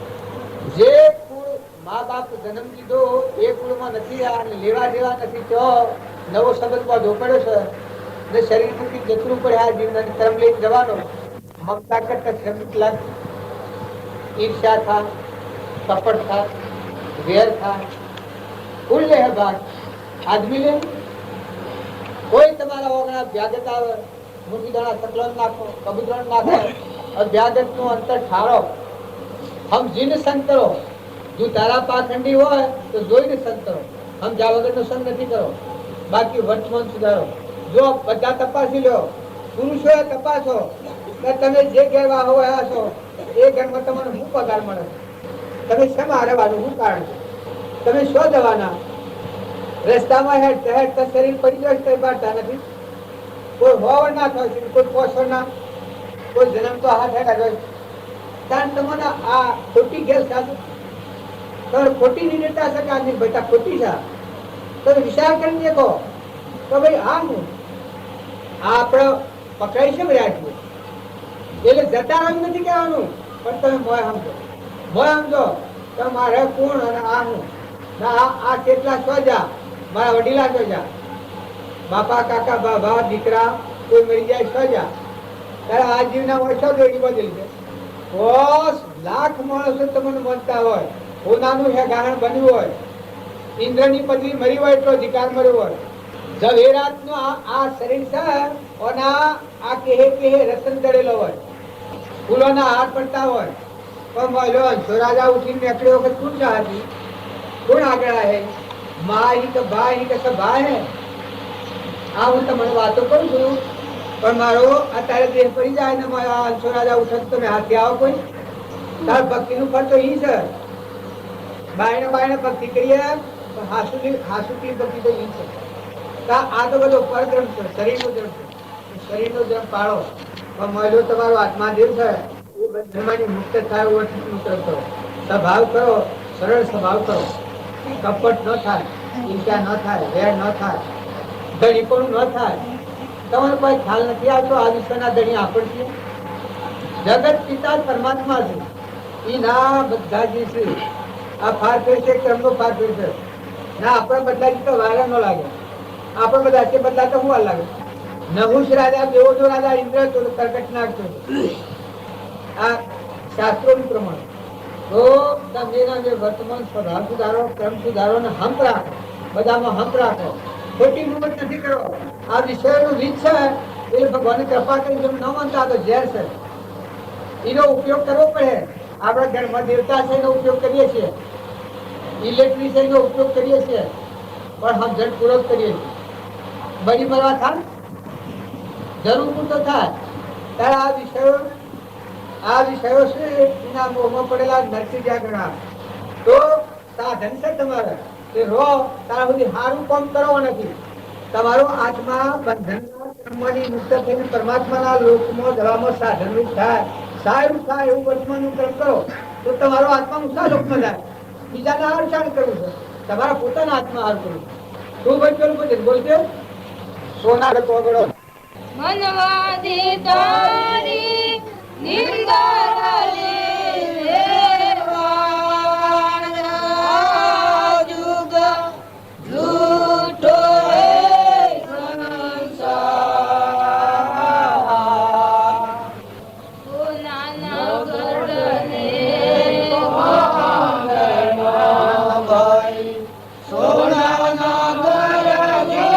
Speaker 2: જે કુળ મા બાપ જન્મ દીધો એ કુળમાં નથી, આ લેવા દેવા નથી, તો નવો સંબંધ બાંધવો પડ્યો છે, ને શરીર મૂકી જતું પડે, આ જીવન કર્મ લઈને જવાનો, મમતા કરતા શ્રમિક લાગ, ઈર્ષા થા, કપટ થા, વેર થા, કુલ લે ભાગ આદમી લે, કોઈ તમારા ઓગણા વ્યાગત આવે, મુઠી દાણા સકલન નાખો, કબૂતરણ નાખો, વ્યાગત નું અંતર ઠારો, હમ જીન સંગ કરો, જો તારા પાખંડી હોય તો જોઈને સંગ કરો, હમ જા વગરનો સંગ નથી કરો, બાકી વર્તમાન સુધારો। જો બધા તપાસી લો, પુરુષો તપાસો કે તમે જે કહેવા હોય છો એ ઘરમાં તમને શું પગાર મળે, તમે શેમાં હરવાનું શું કારણ, તમે શું જવાના, રસ્તામાં હેઠ શરીર પડી જાય તો બાળતા નથી, કોઈ હોવર ના થાય છે, કોઈ પોષણ ના, કોઈ જન્મ તો હાથ હેઠા જાય, કારણ તમને આ ખોટી ગેસ થશે, તમે ખોટી નિર્ણયતા છે કે આ નિર્ભયતા ખોટી છે, તમે વિચાર કરીને દેખો તો ભાઈ આ હું આપણે પકડાઈ છે રહ્યા છીએ, એટલે જતા રંગ નથી કહેવાનું, પણ તમે મોય સમજો, તમારે કોણ અને આ હું ના આ કેટલા સ્વજા મારા વડીલા તો જા, બાપા કાકા બાબા દીકરા કોઈ મરી જાય છો જા, તારા આ જીવના વર્ષો દોડી બદલી છે. 100,00,000 માણસો તમને મળતા હોય, હોનાનું હે ગાહણ બન્યું હોય, ઇન્દ્રની પત્ની મરી હોય તો અધિકાર મળ્યો હોય, ઝવેરાતનો આ શરીર છે અને આ કેહે રતન દળેલો હોય, ફૂલોના હાથ પડતા હોય, પણ બોલ્યો અંશોરાજા ઉઠીને નીકળ્યો વખત કોણ ચાહતી, કોણ આગળ હે, મારી કે ભાઈ કે સભા હે. આ હું તમને વાતો કરું છું, પણ મારો અત્યારે દેહ પડી જાય ને મારા અંશોરાજા ઉઠે તમે હાથે આવો કોઈ. તાર ભક્તિનું ફળ તો ઈ છે, બાયણે ભક્તિ કરીએ હાસુકી ભક્તિ તો ઈ છે. આ તો બધો પરધર્મ છે, શરીરનો ધર્મ છે, શરીરનો ધર્મ પાળો, પણ મળ્યો તમારો આત્માદેવ છે એ બંધનમાંથી મુક્ત થાય એવો મુક્ત કરો, સ્વભાવ કરો, સરળ સ્વભાવ કરો, કપટ ન થાય, ઈર્ષા ન થાય, વેર ન થાય, ધણીપણું ન થાય. તમારો કોઈ ખ્યાલ નથી આવતો આ વિશ્વના ધણી આપણ છે, જગત પિતા પરમાત્મા છે, ઈ ના બધા જે છે આ ફારફેર છે, ક્રમનો ફારફેર છે ના. આપણે બદલાજી તો વાયરા ન લાગે, આપણે બધા છે બદલા તો હું લાગે. નહુષ રાજા દેવો જો રાજા ઇન્દ્ર તો કરકટ નાખતો, આ શાસ્ત્રોનું પ્રમાણ. તો તમે વર્તમાન સ્વભાવ સુધારો, ક્રમ સુધારો ને હંપ રાખો, બધામાં હંપ રાખો, ખોટી મુહૂર્ત નથી કરો. આ વિષયનું રીત છે એ ભગવાનની કૃપા કરી જેમ ન માનતા તો ઝેર છે, એનો ઉપયોગ કરવો પડે. આપણા ઘરમાં દેવતા છે એનો ઉપયોગ કરીએ છીએ, ઇલેક્ટ્રિક છે એનો ઉપયોગ કરીએ છીએ, પણ હમ ઝટપૂર્વક કરીએ છીએ. બળી મરવા થાય જરૂર પૂરતો થાય. ત્યારે આ વિષયો છે એના મોહમાં પડેલા નરસી જ્યાં ગણા. તો સાધન છે તમારે કે રો તારા સુધી સારું કામ કરવો નથી. તમારો આત્મા બંધનના કર્મથી મુક્ત થઈને પરમાત્માના લોકમાં જવામાં સાધનરૂપ થાય, સારું થાય એવું વર્તમાનનું કર્મ કરો તો તમારો આત્મા ઊંચા લોકમાં જાય. બીજાના અર્ચાણ કરવું છે, તમારા પોતાના આત્મા હાર કરવું. તું ભાઈ પેલું બોલ બોલશે સોના કોગળો
Speaker 4: મનવાદી તારી નિંદરલી રેવાના જુગ જૂઠો હે સંસાર. સોનાના ગઢને કોંગળમાં ભાઈ, સોનાના ગઢને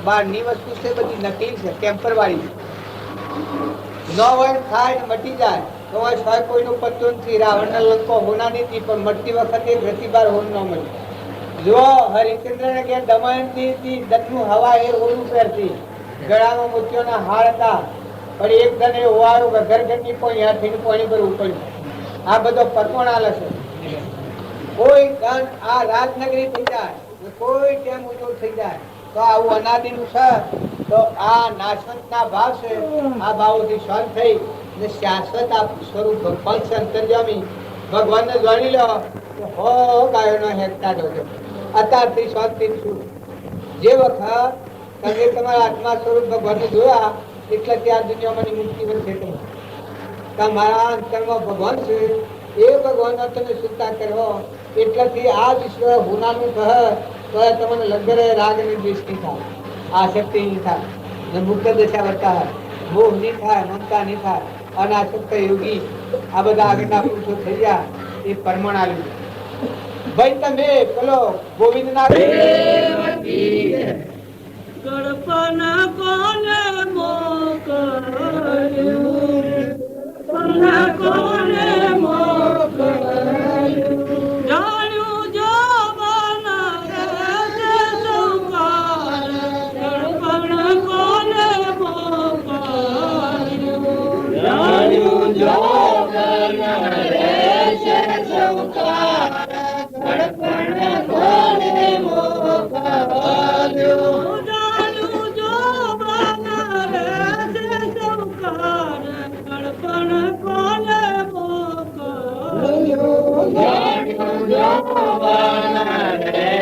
Speaker 2: બહારની વસ્તુ છે બધી નકલી છે, ટેમ્પર વાળી ન હોય થાય મટી જાય તો હોય કોઈનો પત્તો નથી. રાવણના લંકો હોના નથી પણ મટતી વખતે રતિબાર હોન ન મળી. જો હરિચંદ્ર ને કે દમયંતી થી દત્તનું હવા એ ઓલું પહેરતી, ગળામાં મોતીઓના હાર હતા, પણ એક ધને હોવાયો કે ઘર ઘરની પોણી હાથીની પોણી પર ઉપડ્યું. આ બધો પરપોણાલ છે. કોઈ ધન આ રાજનગરી થઈ જાય, કોઈ ટેમ ઊંચો થઈ જાય તો આવું અનાદિનું છે. તો આ નાશવંતના ભાવ છે, આ ભાવોથી શાંત થઈ ને શાશ્વત આ સ્વરૂપ ભગવાન છે અંતર્યામી ભગવાનને જાણી લો તો હો ગાયોનો હેકતા ડોજો. અત્યારથી શાંતિ છું. જે વખત તમે તમારા આત્મા સ્વરૂપ ભગવાનને જોયા એટલે ત્યાં દુનિયામાં મુક્તિ બનશે. તમારા અંતરમાં ભગવાન છે, એ ભગવાનનો તમે ચિંતા કરો એટલેથી આ વિશ્વ હોનાનું કહે તો તમને લગરે રાગ અને દ્વેષ નહીં થાય, આસક્તિ નહીં થાય, ને મુક્ત દશા વર્તા મોહ નહીં થાય, મમતા નહીં થાય. અનાસક્ત યોગી આ બધા આગળના પુરુષો થઈ ગયા એ પરમણ આવ્યું. ભાઈ તમે પેલો ગોવિંદ ના
Speaker 3: કળપન કોને મોકલ્યું, કોને મોકલ્યું, જાણ્યું જો બન સંકાર, કળપન કોને મોકલ્યું, જાણ્યું જો બન સંકાર, કળપન કોને મોકલ્યું.
Speaker 4: જાણ્યું જો બન